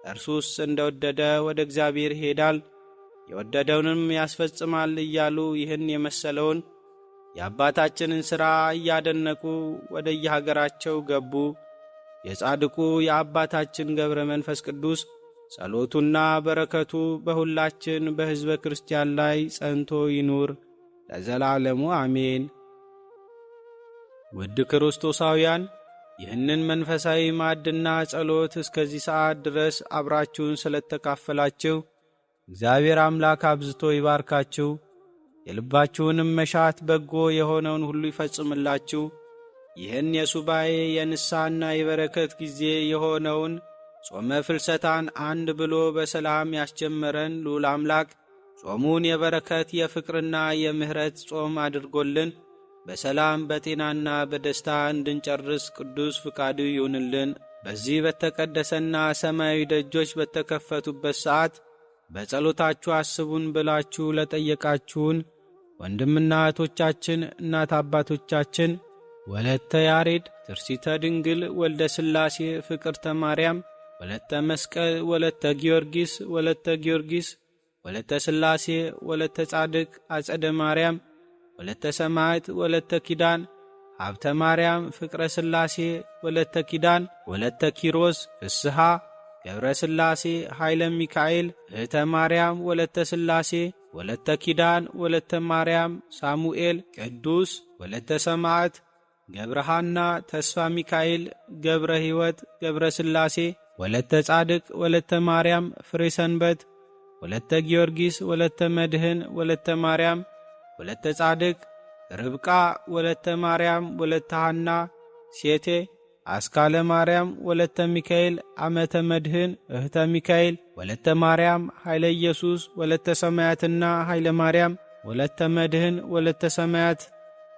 እርሱስ እንደወደደ ወደ እግዚአብሔር ይሄዳል፣ የወደደውንም ያስፈጽማል እያሉ ይህን የመሰለውን የአባታችንን ሥራ እያደነቁ ወደ የሀገራቸው ገቡ። የጻድቁ የአባታችን ገብረ መንፈስ ቅዱስ ጸሎቱና በረከቱ በሁላችን በሕዝበ ክርስቲያን ላይ ጸንቶ ይኑር ለዘላለሙ አሜን። ውድ ክርስቶሳውያን ይህንን መንፈሳዊ ማዕድና ጸሎት እስከዚህ ሰዓት ድረስ አብራችሁን ስለተካፈላችሁ እግዚአብሔር አምላክ አብዝቶ ይባርካችሁ፣ የልባችሁንም መሻት በጎ የሆነውን ሁሉ ይፈጽምላችሁ። ይህን የሱባኤ የንስሐና የበረከት ጊዜ የሆነውን ጾመ ፍልሰታን አንድ ብሎ በሰላም ያስጀመረን ልዑል አምላክ ጾሙን የበረከት የፍቅርና የምሕረት ጾም አድርጎልን በሰላም በጤናና በደስታ እንድንጨርስ ቅዱስ ፍቃዱ ይሁንልን። በዚህ በተቀደሰና ሰማያዊ ደጆች በተከፈቱበት ሰዓት በጸሎታችሁ አስቡን ብላችሁ ለጠየቃችሁን ወንድምና እህቶቻችን፣ እናት አባቶቻችን ወለተ ያሬድ፣ ትርሲተ ድንግል፣ ወልደ ሥላሴ፣ ፍቅርተ ማርያም፣ ወለተ መስቀል፣ ወለተ ጊዮርጊስ፣ ወለተ ጊዮርጊስ፣ ወለተ ሥላሴ፣ ወለተ ጻድቅ፣ አጸደ ማርያም፣ ወለተ ሰማዕት፣ ወለተ ኪዳን፣ ሀብተ ማርያም፣ ፍቅረ ሥላሴ፣ ወለተ ኪዳን፣ ወለተ ኪሮስ፣ ፍስሐ፣ ገብረ ሥላሴ፣ ኃይለ ሚካኤል፣ እህተ ማርያም፣ ወለተ ሥላሴ፣ ወለተ ኪዳን፣ ወለተ ማርያም፣ ሳሙኤል፣ ቅዱስ፣ ወለተ ሰማዕት፣ ገብረሃና፣ ተስፋ ሚካኤል፣ ገብረ ሕይወት፣ ገብረ ሥላሴ፣ ወለተ ጻድቅ፣ ወለተ ማርያም፣ ፍሬ ሰንበት፣ ወለተ ጊዮርጊስ፣ ወለተ መድህን፣ ወለተ ማርያም፣ ወለተ ጻድቅ፣ ርብቃ፣ ወለተ ማርያም፣ ወለተ ሐና፣ ሴቴ፣ አስካለ ማርያም፣ ወለተ ሚካኤል፣ አመተ መድህን፣ እህተ ሚካኤል፣ ወለተ ማርያም፣ ኃይለ ኢየሱስ፣ ወለተ ሰማያትና ኃይለ ማርያም፣ ወለተ መድህን፣ ወለተ ሰማያት፣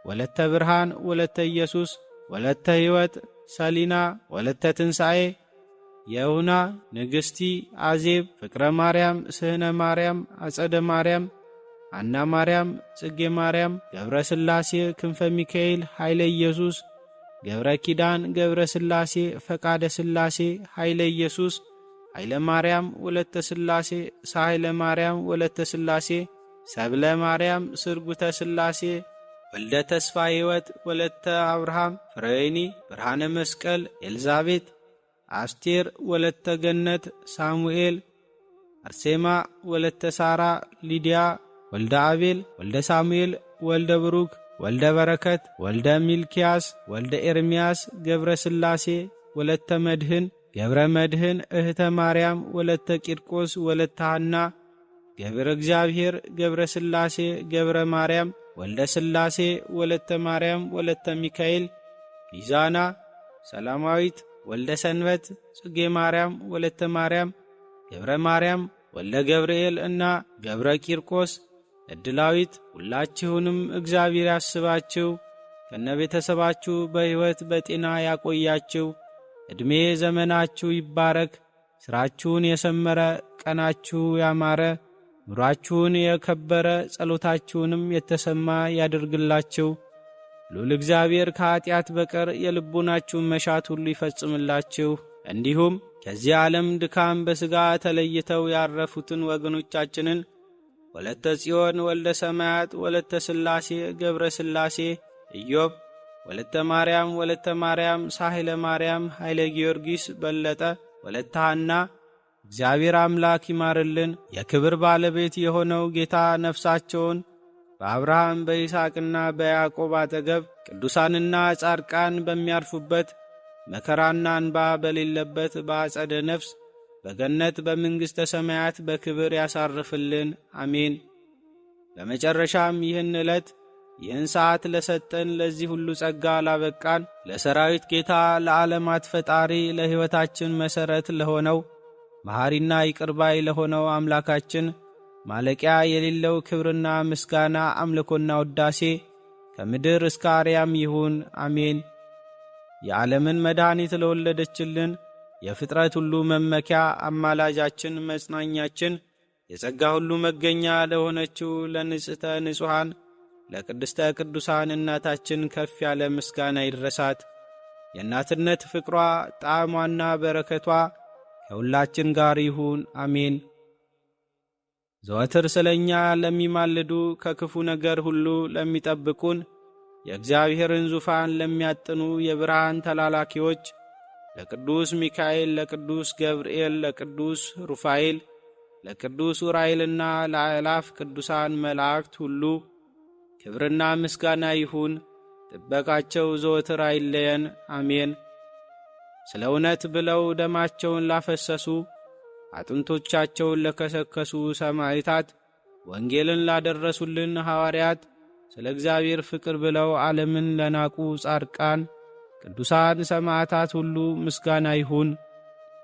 ወለተ ብርሃን፣ ወለተ ኢየሱስ፣ ወለተ ሕይወት፣ ሰሊና፣ ወለተ ትንሣኤ፣ የሁና፣ ንግሥቲ፣ አዜብ፣ ፍቅረ ማርያም፣ ስህነ ማርያም፣ አጸደ ማርያም፣ አና ማርያም፣ ጽጌ ማርያም፣ ገብረ ሥላሴ፣ ክንፈ ሚካኤል፣ ኃይለ ኢየሱስ፣ ገብረ ኪዳን፣ ገብረ ሥላሴ፣ ፈቃደ ሥላሴ፣ ኃይለ ኢየሱስ፣ ኃይለ ማርያም፣ ወለተ ሥላሴ፣ ሳህለ ማርያም፣ ወለተ ሥላሴ፣ ሰብለ ማርያም፣ ስርጉተ ሥላሴ፣ ወልደ ተስፋ ሕይወት፣ ወለተ አብርሃም፣ ፍሬኒ፣ ብርሃነ መስቀል፣ ኤልዛቤት፣ አስቴር፣ ወለተ ገነት፣ ሳሙኤል፣ አርሴማ፣ ወለተ ሳራ፣ ሊዲያ፣ ወልደ አቤል፣ ወልደ ሳሙኤል፣ ወልደ ብሩክ፣ ወልደ በረከት ወልደ ሚልኪያስ ወልደ ኤርምያስ ገብረ ሥላሴ ወለተ መድህን ገብረ መድህን እህተ ማርያም ወለተ ቂርቆስ ወለተ ሐና ገብረ እግዚአብሔር ገብረ ሥላሴ ገብረ ማርያም ወልደ ሥላሴ ወለተ ማርያም ወለተ ሚካኤል ቢዛና ሰላማዊት ወልደ ሰንበት ጽጌ ማርያም ወለተ ማርያም ገብረ ማርያም ወልደ ገብርኤል እና ገብረ ቂርቆስ ዕድላዊት ሁላችሁንም እግዚአብሔር ያስባችሁ ከነቤተሰባችሁ በሕይወት በጤና ያቆያችሁ። ዕድሜ ዘመናችሁ ይባረክ፣ ሥራችሁን የሰመረ ቀናችሁ ያማረ ኑራችሁን የከበረ ጸሎታችሁንም የተሰማ ያድርግላችሁ። ሉል እግዚአብሔር ከኀጢአት በቀር የልቡናችሁን መሻት ሁሉ ይፈጽምላችሁ። እንዲሁም ከዚህ ዓለም ድካም በሥጋ ተለይተው ያረፉትን ወገኖቻችንን ወለተ ጽዮን ወልደ ሰማያት ወለተ ሥላሴ ገብረ ሥላሴ ኢዮብ ወለተ ማርያም ሳህለ ማርያም ኃይለ ጊዮርጊስ በለጠ ወለተ ሐና እግዚአብሔር አምላክ ይማርልን። የክብር ባለቤት የሆነው ጌታ ነፍሳቸውን በአብርሃም በይስሐቅና በያዕቆብ አጠገብ ቅዱሳንና ጻድቃን በሚያርፉበት መከራና እንባ በሌለበት በአጸደ ነፍስ በገነት በመንግሥተ ሰማያት በክብር ያሳርፍልን፣ አሜን። በመጨረሻም ይህን ዕለት ይህን ሰዓት ለሰጠን ለዚህ ሁሉ ጸጋ ላበቃን ለሰራዊት ጌታ ለዓለማት ፈጣሪ ለሕይወታችን መሠረት ለሆነው መሐሪና ይቅርባይ ለሆነው አምላካችን ማለቂያ የሌለው ክብርና ምስጋና አምልኮና ውዳሴ ከምድር እስከ አርያም ይሁን፣ አሜን። የዓለምን መድኃኒት ለወለደችልን የፍጥረት ሁሉ መመኪያ አማላጃችን መጽናኛችን የጸጋ ሁሉ መገኛ ለሆነችው ለንጽሕተ ንጹሐን ለቅድስተ ቅዱሳን እናታችን ከፍ ያለ ምስጋና ይድረሳት። የእናትነት ፍቅሯ ጣዕሟና በረከቷ ከሁላችን ጋር ይሁን፣ አሜን። ዘወትር ስለ እኛ ለሚማልዱ ከክፉ ነገር ሁሉ ለሚጠብቁን የእግዚአብሔርን ዙፋን ለሚያጥኑ የብርሃን ተላላኪዎች ለቅዱስ ሚካኤል፣ ለቅዱስ ገብርኤል፣ ለቅዱስ ሩፋኤል፣ ለቅዱስ ኡራኤልና ለአእላፍ ቅዱሳን መላእክት ሁሉ ክብርና ምስጋና ይሁን። ጥበቃቸው ዘወትር አይለየን፣ አሜን። ስለ እውነት ብለው ደማቸውን ላፈሰሱ አጥንቶቻቸውን ለከሰከሱ ሰማዕታት ወንጌልን ላደረሱልን ሐዋርያት ስለ እግዚአብሔር ፍቅር ብለው ዓለምን ለናቁ ጻድቃን ቅዱሳን ሰማዕታት ሁሉ ምስጋና ይሁን።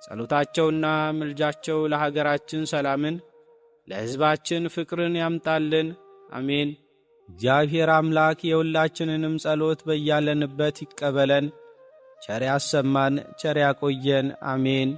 ጸሎታቸውና ምልጃቸው ለሀገራችን ሰላምን ለሕዝባችን ፍቅርን ያምጣልን፣ አሜን። እግዚአብሔር አምላክ የሁላችንንም ጸሎት በያለንበት ይቀበለን። ቸር ያሰማን፣ ቸር ያቆየን፣ አሜን።